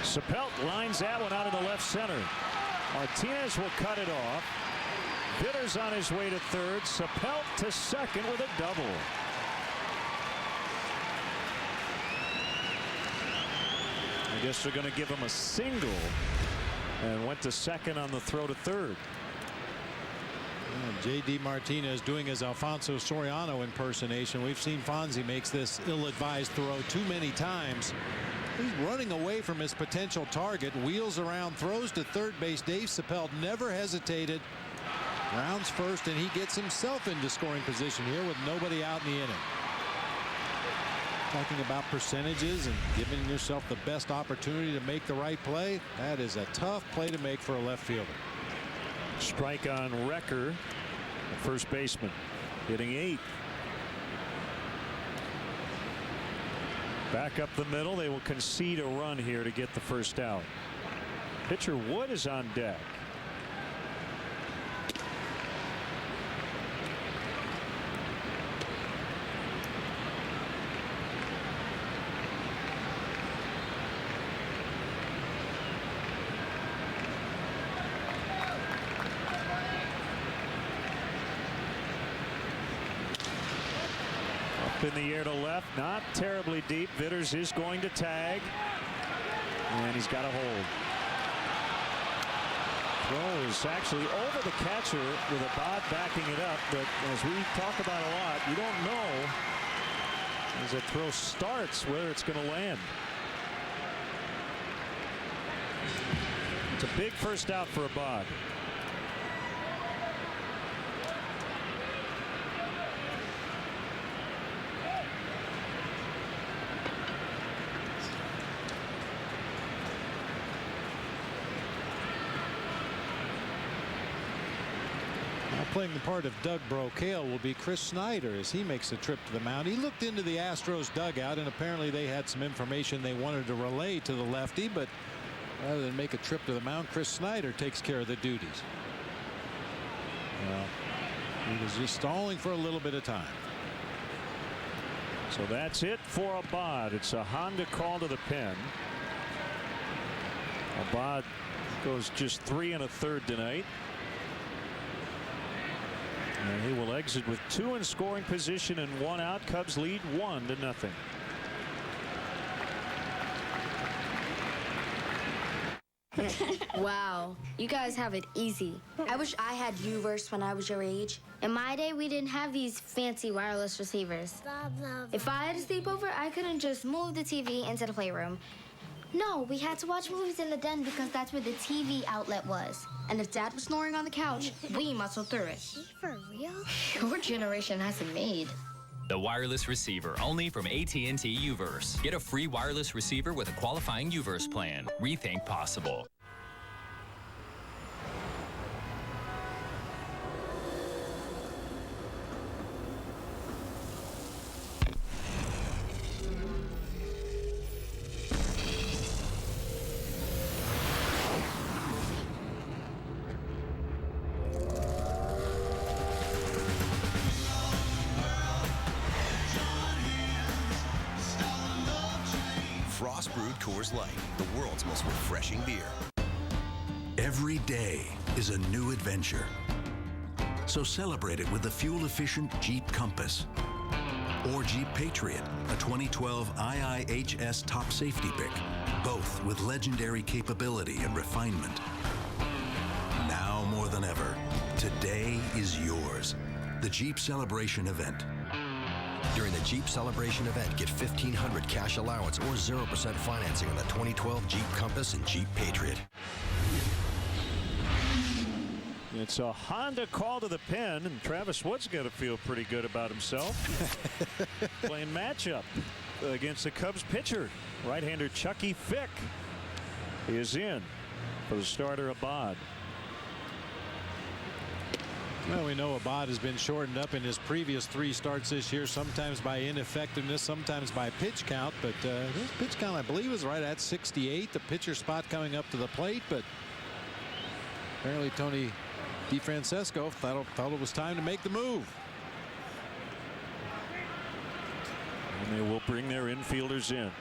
Sapelt lines that one out in the left center. Martinez will cut it off. Vitters on his way to third. Sapelt to second with a double. I guess they're going to give him a single, and went to second on the throw to third. J.D. Martinez doing his Alfonso Soriano impersonation. We've seen Fonzie makes this ill-advised throw too many times. He's running away from his potential target, wheels around, throws to third base. Dave Sapelt never hesitated, rounds first, and he gets himself into scoring position here with nobody out in the inning. Talking about percentages and giving yourself the best opportunity to make the right play, that is a tough play to make for a left fielder. Strike on Wrecker, the first baseman, hitting 8th. Back up the middle. They will concede a run here to get the first out. Pitcher Wood is on deck. In the air to left, not terribly deep. Vitters is going to tag, and he's got a hold. Throw is actually over the catcher with Abad backing it up, but as we talk about a lot, you don't know as a throw starts where it's going to land. It's a big first out for Abad. Playing the part of Doug Brocail will be Chris Snyder as he makes a trip to the mound. He looked into the Astros dugout, and apparently they had some information they wanted to relay to the lefty, but rather than make a trip to the mound, Chris Snyder takes care of the duties. Well, he was just stalling for a little bit of time. So that's it for Abad. It's a Honda call to the pen. Abad goes just 3 1/3 tonight. And he will exit with 2 in scoring position and 1 out. Cubs lead 1-0. Wow, you guys have it easy. I wish I had U-verse when I was your age. In my day, we didn't have these fancy wireless receivers. If I had a sleepover, I couldn't just move the TV into the playroom. No, we had to watch movies in the den because that's where the TV outlet was. And if Dad was snoring on the couch, we muscled through it. For real? Your generation has it made. The wireless receiver, only from AT&T U-verse. Get a free wireless receiver with a qualifying U-verse plan. Rethink possible. Brewed Coors Light, the world's most refreshing beer. Every day is a new adventure. So celebrate it with the fuel-efficient Jeep Compass. or Jeep Patriot, a 2012 IIHS top safety pick, both with legendary capability and refinement. Now more than ever, today is yours. The Jeep Celebration event. During the Jeep Celebration event, get $1,500 cash allowance or 0% financing on the 2012 Jeep Compass and Jeep Patriot. It's a Honda call to the pen, and Travis Wood's got to feel pretty good about himself. Playing matchup against the Cubs pitcher. Right-hander Chucky Fick is in for the starter Abad. Well, we know Abad has been shortened up in his previous 3 starts this year, sometimes by ineffectiveness, sometimes by pitch count. But his pitch count, I believe, is right at 68. The pitcher spot coming up to the plate, but apparently Tony DeFrancesco thought it was time to make the move. And they will bring their infielders in.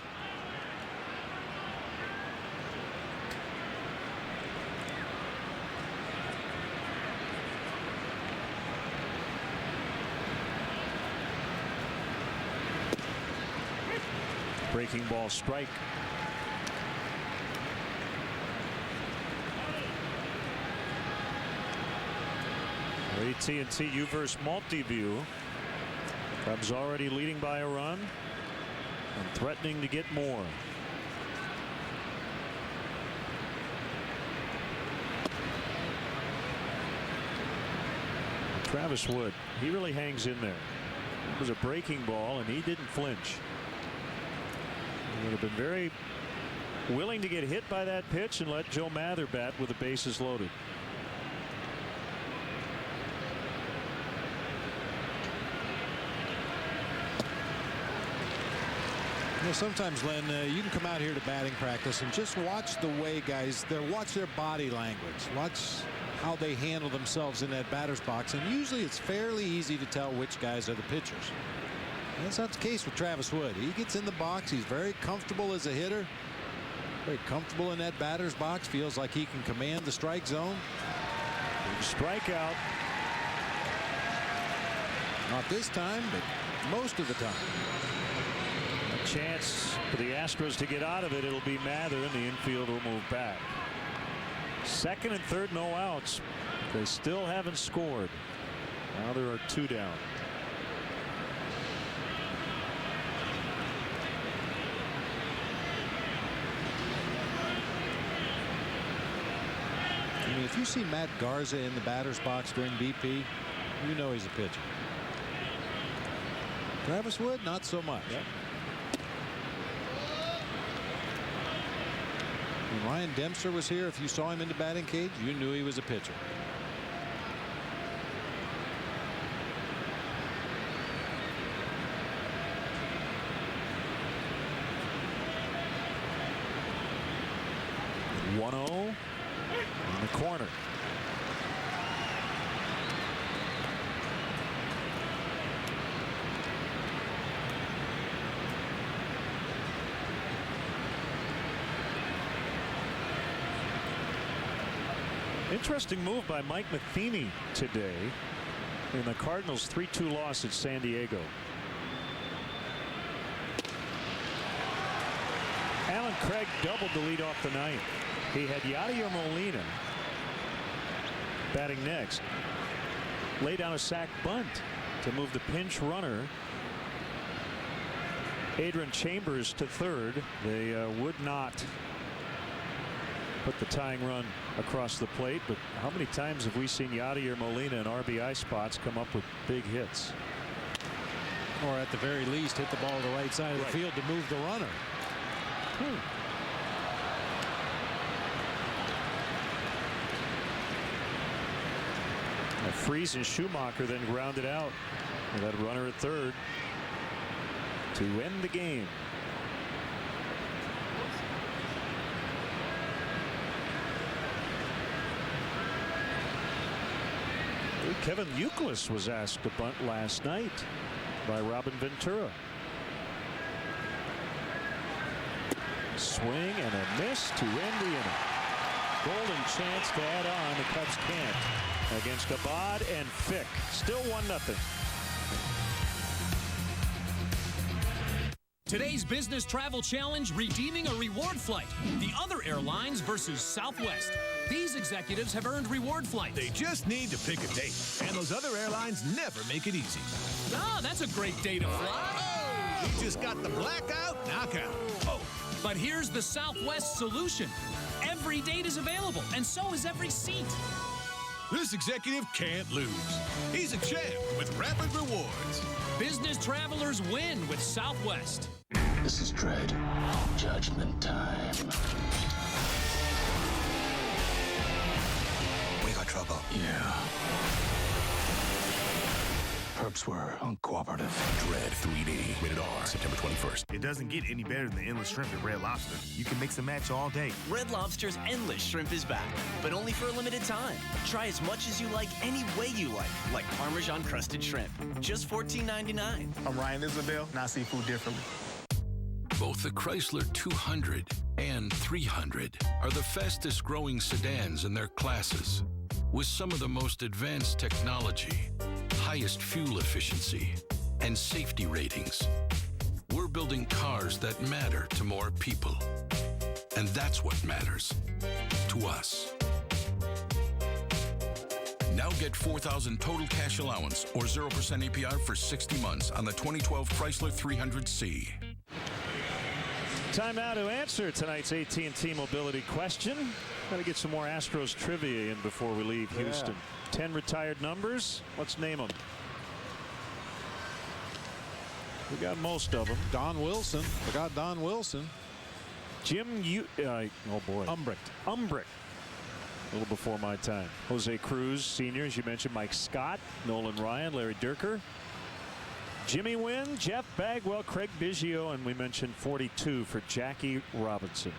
Breaking ball strike. AT&T UVerse Multiview. Cubs already leading by a run and threatening to get more. Travis Wood, he really hangs in there. It was a breaking ball and he didn't flinch. He would have been very willing to get hit by that pitch and let Joe Mather bat with the bases loaded. You know, sometimes, Len, you can come out here to batting practice and just watch the way guys, watch their body language, watch how they handle themselves in that batter's box, and usually it's fairly easy to tell which guys are the pitchers. And that's not the case with Travis Wood. He gets in the box. He's very comfortable as a hitter. Very comfortable in that batter's box. Feels like he can command the strike zone. Big strikeout. Not this time, but most of the time. A chance for the Astros to get out of it. It'll be Mather, and the infield will move back. Second and third, no outs. They still haven't scored. Now there are 2 down. I mean, if you see Matt Garza in the batter's box during BP, you know he's a pitcher. Travis Wood, not so much. Yep. When Ryan Dempster was here, if you saw him in the batting cage, you knew he was a pitcher. In the corner. Interesting move by Mike Matheny today in the Cardinals' 3-2 loss at San Diego. Alan Craig doubled the lead off the ninth. He had Yadier Molina batting next. Lay down a sac bunt to move the pinch runner Adrian Chambers to third. They would not put the tying run across the plate, but how many times have we seen Yadier Molina in RBI spots come up with big hits? Or at the very least hit the ball to the right side of the field to move the runner. Freese and Schumacher then grounded out with that runner at third to end the game. Kevin Youkilis was asked to bunt last night by Robin Ventura. Swing and a miss to end the inning. Golden chance to add on. The Cubs can't. Against Abad and Fick. Still 1-0. Today's business travel challenge, redeeming a reward flight. The other airlines versus Southwest. These executives have earned reward flights. They just need to pick a date, and those other airlines never make it easy. Ah, that's a great day to fly. Oh, you just got the blackout knockout. Oh, but here's the Southwest solution. Every date is available, and so is every seat. This executive can't lose. He's a champ with rapid rewards. Business travelers win with Southwest. This is Dread. Judgment time. We got trouble. Yeah. Perps were uncooperative. Dread 3D. Rated R. September 21st. It doesn't get any better than the Endless Shrimp at Red Lobster. You can mix and match all day. Red Lobster's Endless Shrimp is back, but only for a limited time. Try as much as you like, any way you like Parmesan crusted shrimp. Just $14.99. I'm Ryan Isabel, and I see food differently. Both the Chrysler 200 and 300 are the fastest growing sedans in their classes, with some of the most advanced technology, highest fuel efficiency, and safety ratings. We're building cars that matter to more people. And that's what matters to us. Now get $4,000 total cash allowance or 0% APR for 60 months on the 2012 Chrysler 300C. Time now to answer tonight's AT&T Mobility question. Got to get some more Astros trivia in before we leave Houston. 10 retired numbers. Let's name them. We got most of them. Don Wilson. Forgot Don Wilson. Jim, oh boy. Umbricht. A little before my time. Jose Cruz, Sr., as you mentioned. Mike Scott, Nolan Ryan, Larry Dierker. Jimmy Wynn, Jeff Bagwell, Craig Biggio, and we mentioned 42 for Jackie Robinson.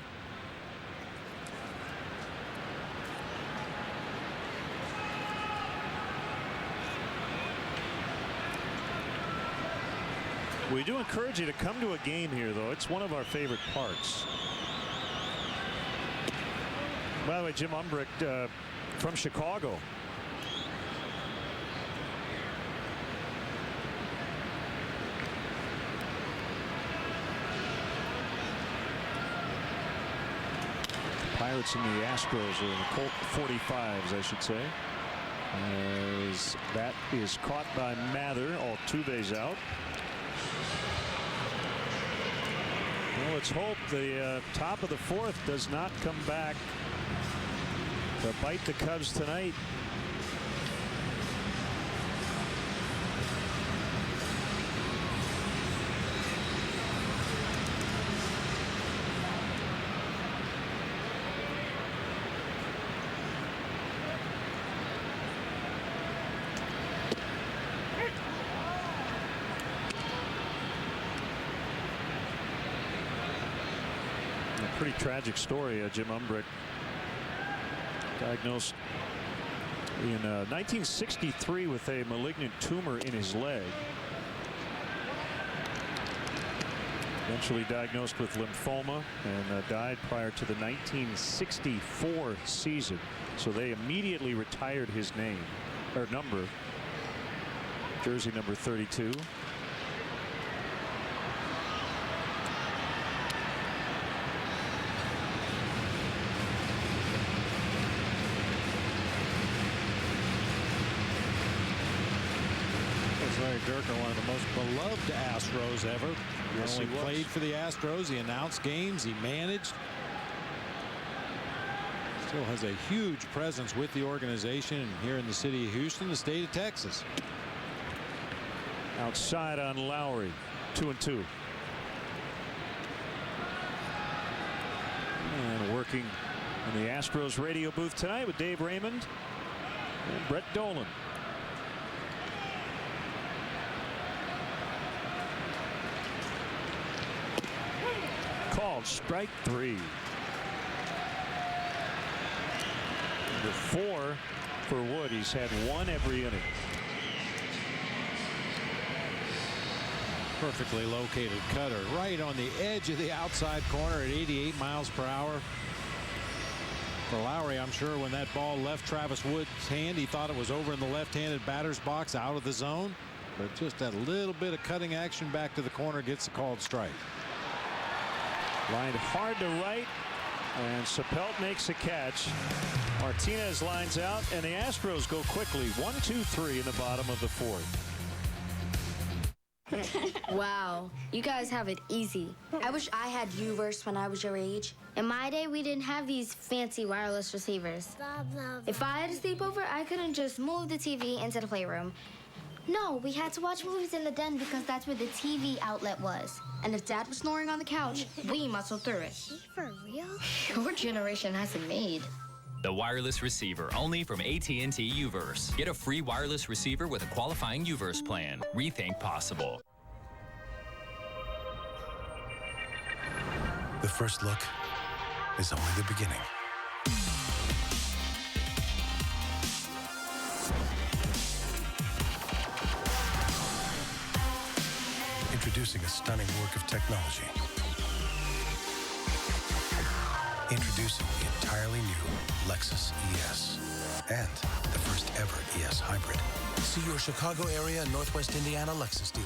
We do encourage you to come to a game here, though. It's one of our favorite parts. By the way, Jim Umbricht from Chicago. Pirates and the Astros, or the Colt 45s, I should say. As that is caught by Mather. Altuve's out. Well, let's hope the top of the fourth does not come back to bite the Cubs tonight. Pretty tragic story. Jim Umbricht diagnosed in 1963 with a malignant tumor in his leg. Eventually diagnosed with lymphoma and died prior to the 1964 season. So they immediately retired his name or number, jersey number 32. Dierker, one of the most beloved Astros ever. Yes, he played for the Astros. He announced games. He managed. Still has a huge presence with the organization here in the city of Houston, the state of Texas. Outside on Lowry, 2-2. And working in the Astros radio booth tonight with Dave Raymond and Brett Dolan. Called strike 3. Number 4 for Wood. He's had one every inning. Perfectly located cutter right on the edge of the outside corner at 88 miles per hour. For Lowry, I'm sure when that ball left Travis Wood's hand, he thought it was over in the left-handed batter's box out of the zone. But just that little bit of cutting action back to the corner gets a called strike. Lined hard to right, and Sapelt makes a catch. Martinez lines out, and the Astros go quickly. 1-2-3 in the bottom of the fourth. Wow, you guys have it easy. I wish I had U-verse when I was your age. In my day, we didn't have these fancy wireless receivers. If I had a sleepover, I couldn't just move the TV into the playroom. No, we had to watch movies in the den because that's where the TV outlet was. And if Dad was snoring on the couch, we muscled through it. For real? Your generation hasn't made. The wireless receiver, only from AT&T U-verse. Get a free wireless receiver with a qualifying U-verse plan. Rethink possible. The first look is only the beginning. Introducing a stunning work of technology. Introducing the entirely new Lexus ES. And the first ever ES Hybrid. See your Chicago area and Northwest Indiana Lexus dealer.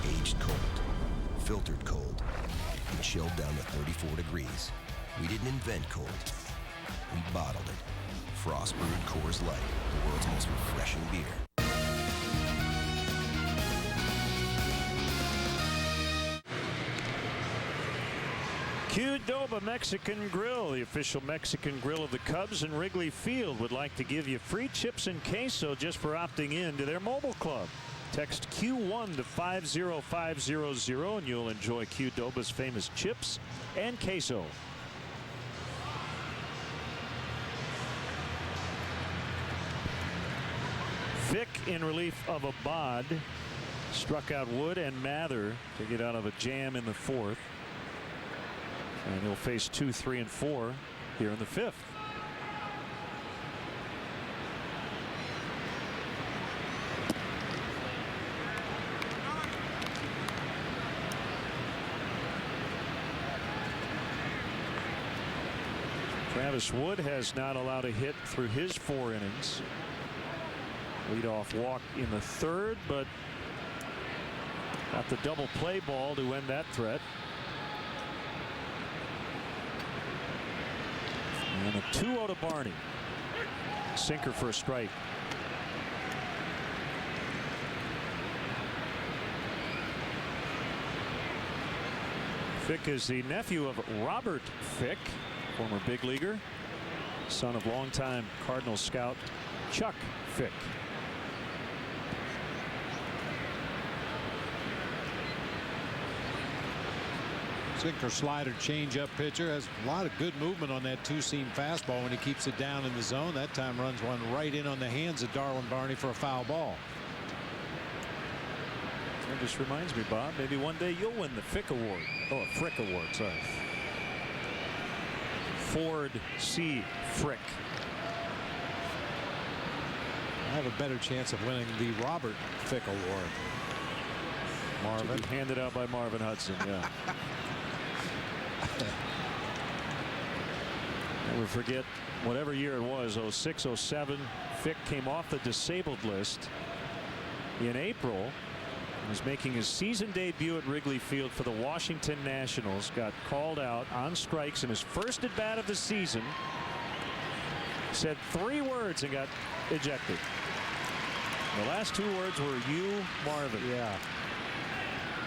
Aged cold, filtered cold, and chilled down to 34 degrees. We didn't invent cold. We bottled it. Frost brewed Coors Light, the world's most refreshing beer. Qdoba Mexican Grill, the official Mexican grill of the Cubs in Wrigley Field, would like to give you free chips and queso just for opting in to their mobile club. Text Q1 to 50500 and you'll enjoy Qdoba's famous chips and queso. Vick in relief of Abad struck out Wood and Mather to get out of a jam in the fourth. And he'll face 2, 3, and 4 here in the fifth. Travis Wood has not allowed a hit through his 4 innings. Leadoff walk in the third, but got the double play ball to end that threat. And a 2-0 to Barney. Sinker for a strike. Fick is the nephew of Robert Fick, former big leaguer, son of longtime Cardinal scout Chuck Fick. Sinker, slider, changeup pitcher, has a lot of good movement on that two-seam fastball when he keeps it down in the zone. That time runs one right in on the hands of Darwin Barney for a foul ball. That just reminds me, Bob, maybe one day you'll win the Fick Award. Oh, a Frick Award, sorry. Ford C. Frick. I have a better chance of winning the Robert Fick Award. Marvin. To be handed out by Marvin Hudson, yeah. Never forget, whatever year it was, 06, 07, Fick came off the disabled list in April. He was making his season debut at Wrigley Field for the Washington Nationals. Got called out on strikes in his first at bat of the season. Said 3 words and got ejected. The last 2 words were "you, Marvin." Yeah.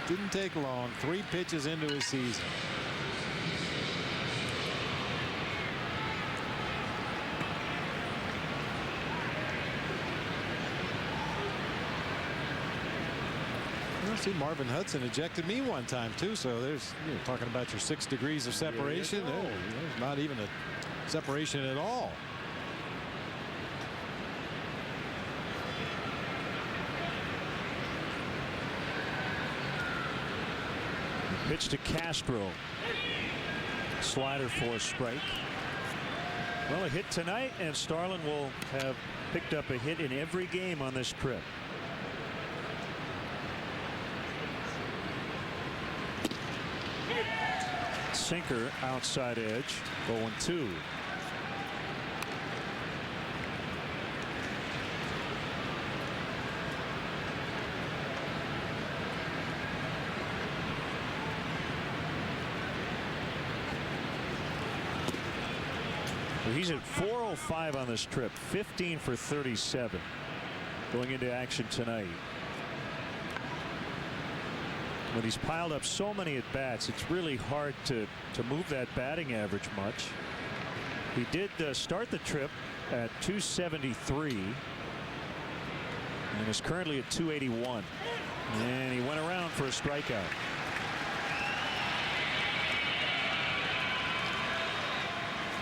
Didn't take long. 3 pitches into his season. See, Marvin Hudson ejected me one time too, so there's, you know, talking about your 6 degrees of separation. There's not even a separation at all. Pitch to Castro. Slider for a strike. Well, a hit tonight, and Starlin will have picked up a hit in every game on this trip. sinker outside edge. 0-2. He's at 405 on this trip, 15 for 37 going into action tonight. When he's piled up so many at bats, it's really hard to move that batting average much. He did start the trip at 273 and is currently at 281, and he went around for a strikeout.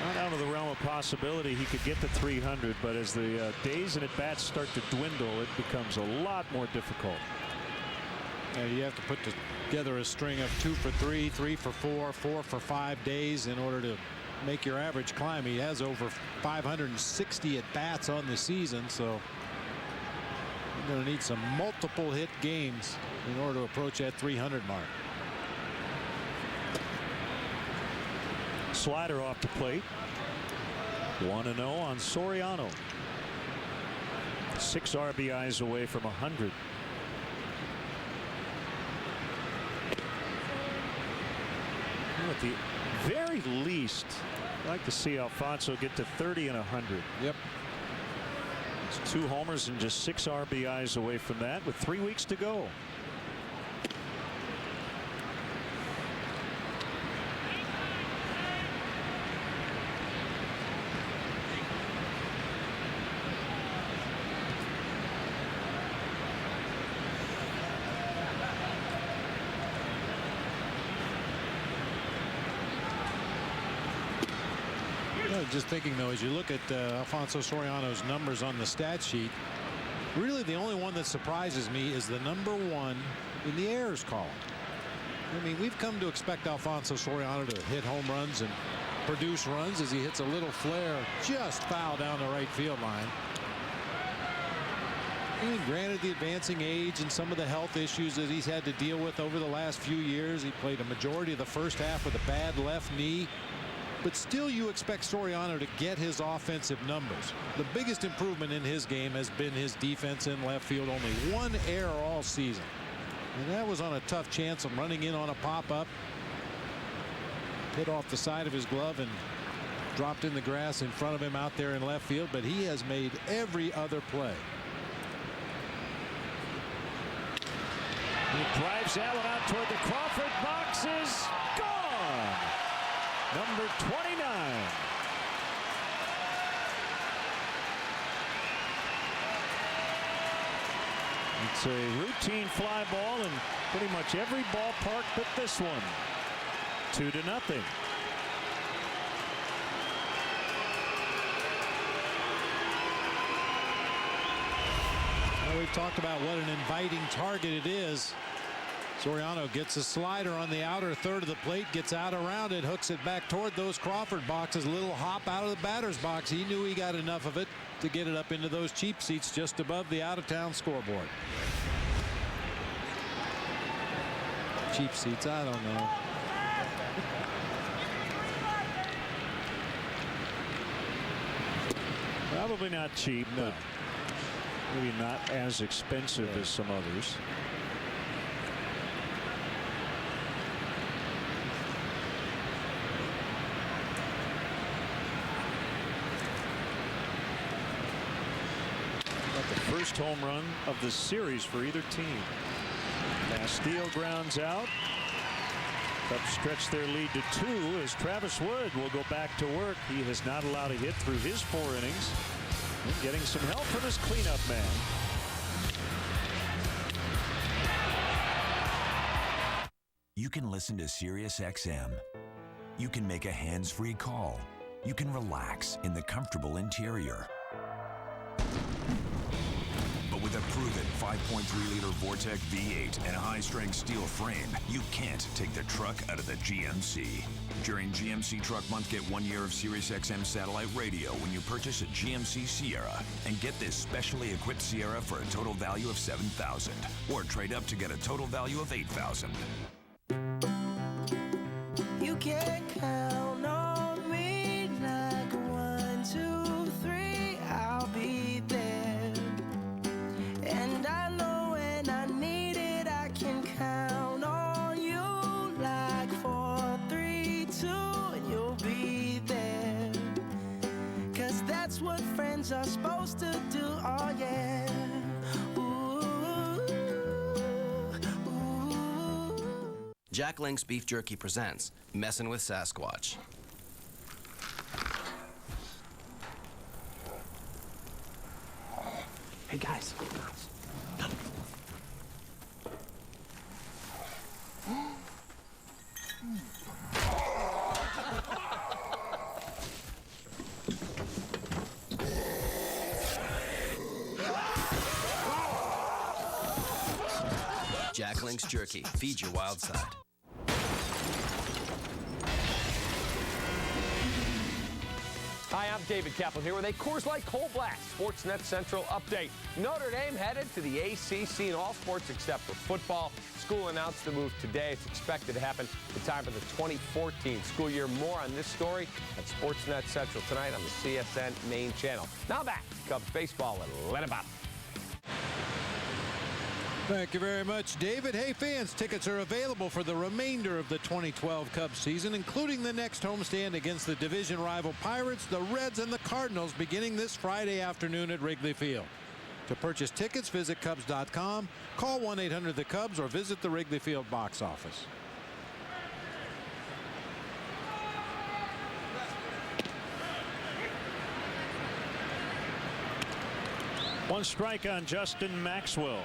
Not out of the realm of possibility he could get to 300, but as the days and at-bats start to dwindle, it becomes a lot more difficult. Yeah, you have to put together a string of 2 for 3, 3 for 4, 4 for 5 days in order to make your average climb. He has over 560 at-bats on the season, so you're going to need some multiple hit games in order to approach that 300 mark. Slider off the plate. 1-0 on Soriano. 6 RBIs away from 100. At the very least, I'd like to see Alfonso get to 30 and 100. Yep. It's 2 homers and just 6 RBIs away from that with 3 weeks to go. Just thinking, though, as you look at Alfonso Soriano's numbers on the stat sheet, really the only one that surprises me is the #1 in the errors column. I mean, we've come to expect Alfonso Soriano to hit home runs and produce runs as he hits a little flare just foul down the right field line. And granted the advancing age and some of the health issues that he's had to deal with over the last few years. He played a majority of the first half with a bad left knee. But still, you expect Soriano to get his offensive numbers. The biggest improvement in his game has been his defense in left field. Only 1 error all season. And that was on a tough chance of running in on a pop-up. Hit off the side of his glove and dropped in the grass in front of him out there in left field. But he has made every other play. He drives Allen out toward the Crawford box. Is gone. Number 29. It's a routine fly ball in pretty much every ballpark but this one. 2-0. Well, we've talked about what an inviting target it is. Soriano gets a slider on the outer third of the plate, gets out around it, hooks it back toward those Crawford boxes. A little hop out of the batter's box. He knew he got enough of it to get it up into those cheap seats just above the out-of-town scoreboard. Cheap seats, I don't know. Probably not cheap, but maybe not as expensive as some others. First home run of the series for either team. Castillo grounds out. Cubs stretch their lead to 2 as Travis Wood will go back to work. He has not allowed a hit through his 4 innings. And getting some help from his cleanup man. You can listen to Sirius XM. You can make a hands-free call. You can relax in the comfortable interior. With a proven 5.3-liter Vortec V8 and a high-strength steel frame, you can't take the truck out of the GMC. During GMC Truck Month, get 1 year of SiriusXM satellite radio when you purchase a GMC Sierra. And get this specially equipped Sierra for a total value of $7,000. Or trade up to get a total value of $8,000. You can count on me like 1, 2, 3, I'll be there. And I know when I need it, I can count on you like 4, 3, 2, and you'll be there. 'Cause that's what friends are supposed to do, oh yeah. Jack Link's Beef Jerky presents Messin' with Sasquatch. Hey guys. Jack Link's Jerky. Feed your wild side. Hi, I'm David Kaplan here with a Coors Light Cold Blast Sportsnet Central update. Notre Dame headed to the ACC in all sports except for football. School announced the move today. It's expected to happen in time for the 2014 school year. More on this story at Sportsnet Central tonight on the CSN main channel. Now back to Cubs baseball and let it out. Thank you very much, David. Hey, fans, tickets are available for the remainder of the 2012 Cubs season, including the next homestand against the division rival Pirates, the Reds, and the Cardinals beginning this Friday afternoon at Wrigley Field. To purchase tickets, visit Cubs.com, call 1-800-THE-CUBS, or visit the Wrigley Field box office. One strike on Justin Maxwell.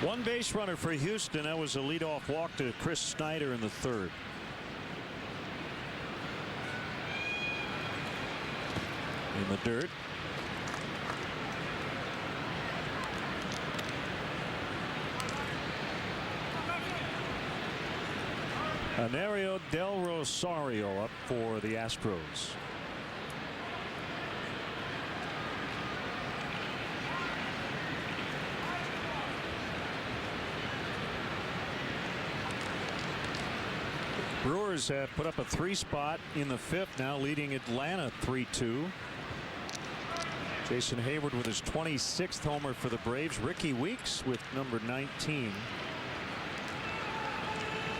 One base runner for Houston. That was a leadoff walk to Chris Snyder in the third. In the dirt. Anario Del Rosario up for the Astros. Brewers have put up a 3 spot in the 5th, now leading Atlanta 3-2. Jason Hayward with his 26th homer for the Braves. Ricky Weeks with number 19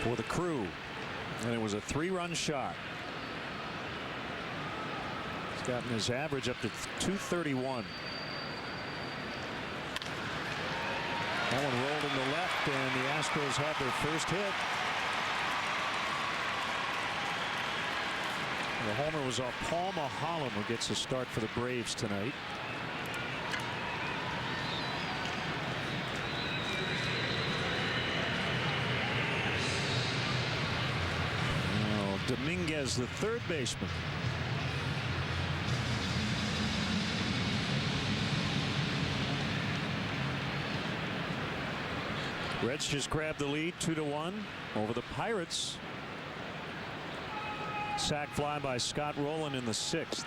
for the Crew, and it was a 3-run shot. He's gotten his average up to 231. That one rolled in the left, and the Astros had their first hit. The homer was off Paul Maholm, who gets a start for the Braves tonight. Now, Dominguez, the third baseman. Reds just grabbed the lead 2-1 over the Pirates. Sac fly by Scott Rowland in the 6th.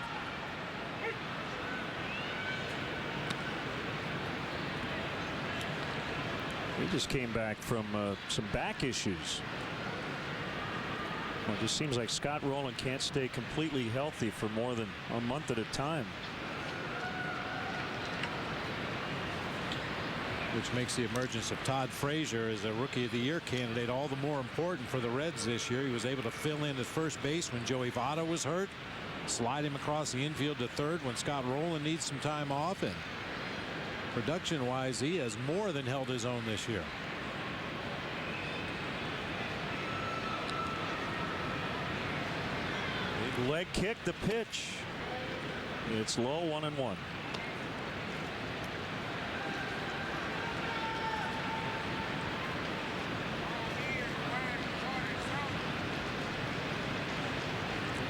He just came back from some back issues. Well, it just seems like Scott Rowland can't stay completely healthy for more than a month at a time. Which makes the emergence of Todd Frazier as a Rookie of the Year candidate all the more important for the Reds this year. He was able to fill in at first base when Joey Votto was hurt, slide him across the infield to third when Scott Rowland needs some time off, and production-wise, he has more than held his own this year. Big leg kick, the pitch. It's low, 1-1.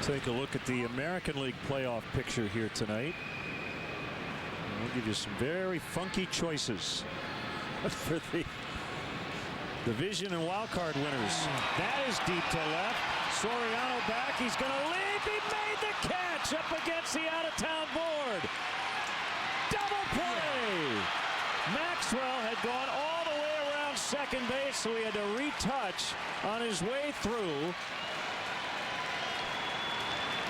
Take a look at the American League playoff picture here tonight. And we'll give you some very funky choices for the division and wild card winners. That is deep to left. Soriano back. He's going to leap. He made the catch up against the out-of-town board. Double play. Maxwell had gone all the way around second base, so he had to retouch on his way through.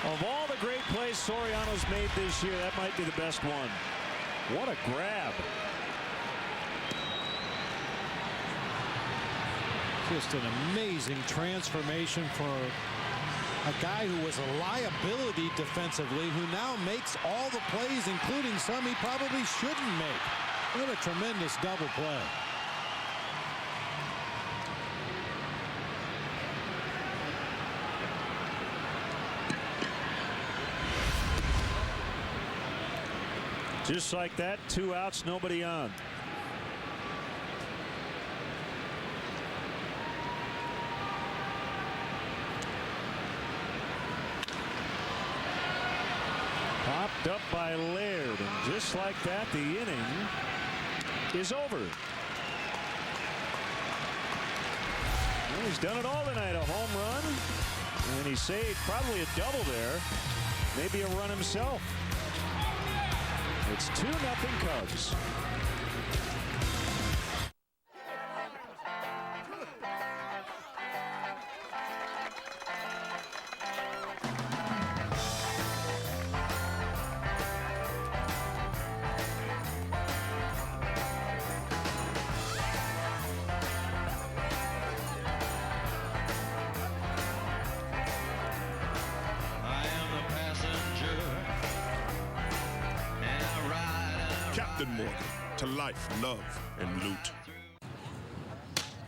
Of all the great plays Soriano's made this year, that might be the best one. What a grab. Just an amazing transformation for a guy who was a liability defensively, who now makes all the plays, including some he probably shouldn't make. What a tremendous double play. Just like that, 2 outs, nobody on. Popped up by Laird, and just like that, the inning is over. Well, he's done it all tonight. A home run, and he saved probably a double there, maybe a run himself. It's 2-0 Cubs. To life, love, and loot.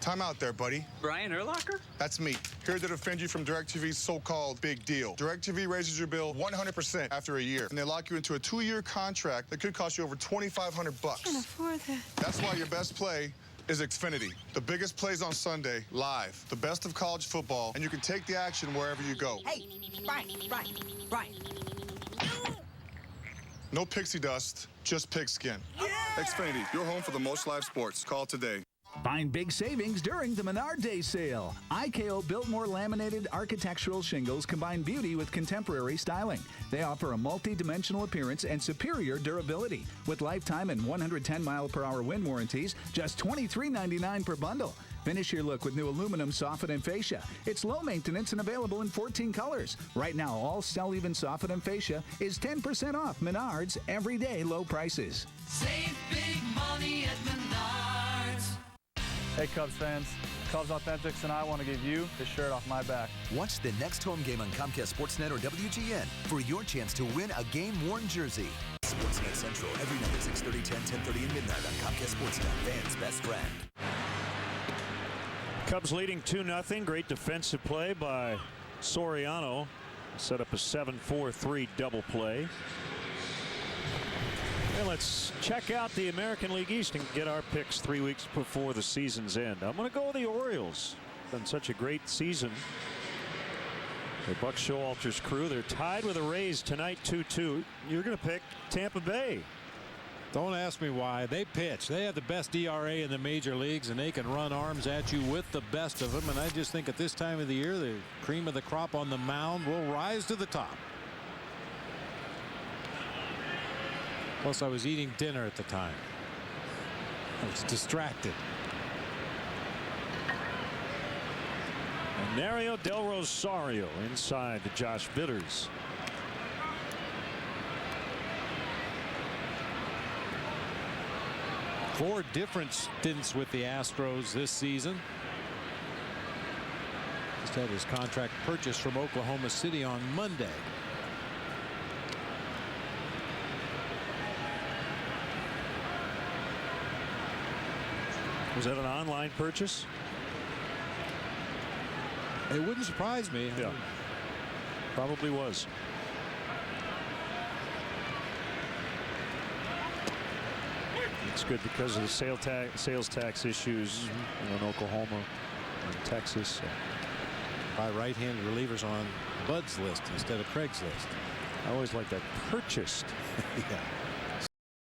Time out there, buddy. Brian Urlacher? That's me, here to defend you from DirecTV's so-called big deal. DirecTV raises your bill 100% after a year, and they lock you into a 2-year contract that could cost you over $2,500 bucks. I can't afford that. That's why your best play is Xfinity. The biggest plays on Sunday, live. The best of college football, and you can take the action wherever you go. Hey, Brian. No pixie dust, just pigskin. Yeah! Xfinity, your home for the most live sports. Call today. Find big savings during the Menard Day sale. IKO Biltmore laminated architectural shingles combine beauty with contemporary styling. They offer a multi-dimensional appearance and superior durability. With lifetime and 110-mile-per-hour wind warranties, just $23.99 per bundle. Finish your look with new aluminum soffit and fascia. It's low maintenance and available in 14 colors. Right now, all Cell-Even soffit and fascia is 10% off Menards everyday low prices. Save big money at Menards. Hey Cubs fans, Cubs Authentics and I want to give you this shirt off my back. Watch the next home game on Comcast Sportsnet or WGN for your chance to win a game-worn jersey. Sportsnet Central every night at 6:30, 10, 10:30, and midnight on Comcast Sportsnet, fans' best friend. Cubs leading 2-0. Great defensive play by Soriano. Set up a 7-4-3 double play. And let's check out the American League East and get our picks 3 weeks before the season's end. I'm going to go with the Orioles. Been such a great season. The Buck Showalter's crew, they're tied with the Rays tonight 2-2. You're going to pick Tampa Bay. Don't ask me why. They pitch. They have the best ERA in the major leagues, and they can run arms at you with the best of them. And I just think at this time of the year, the cream of the crop on the mound will rise to the top. Plus, I was eating dinner at the time. I was distracted. And Mario Del Rosario inside to Josh Bitters. Four different stints with the Astros this season. Just had his contract purchased from Oklahoma City on Monday. Was that an online purchase? It wouldn't surprise me. Yeah, probably was. It's good because of the sales tax issues in Oklahoma and Texas. So. buy right-handed relievers on Bud's list instead of Craig's list. I always like that. Purchased. Yeah.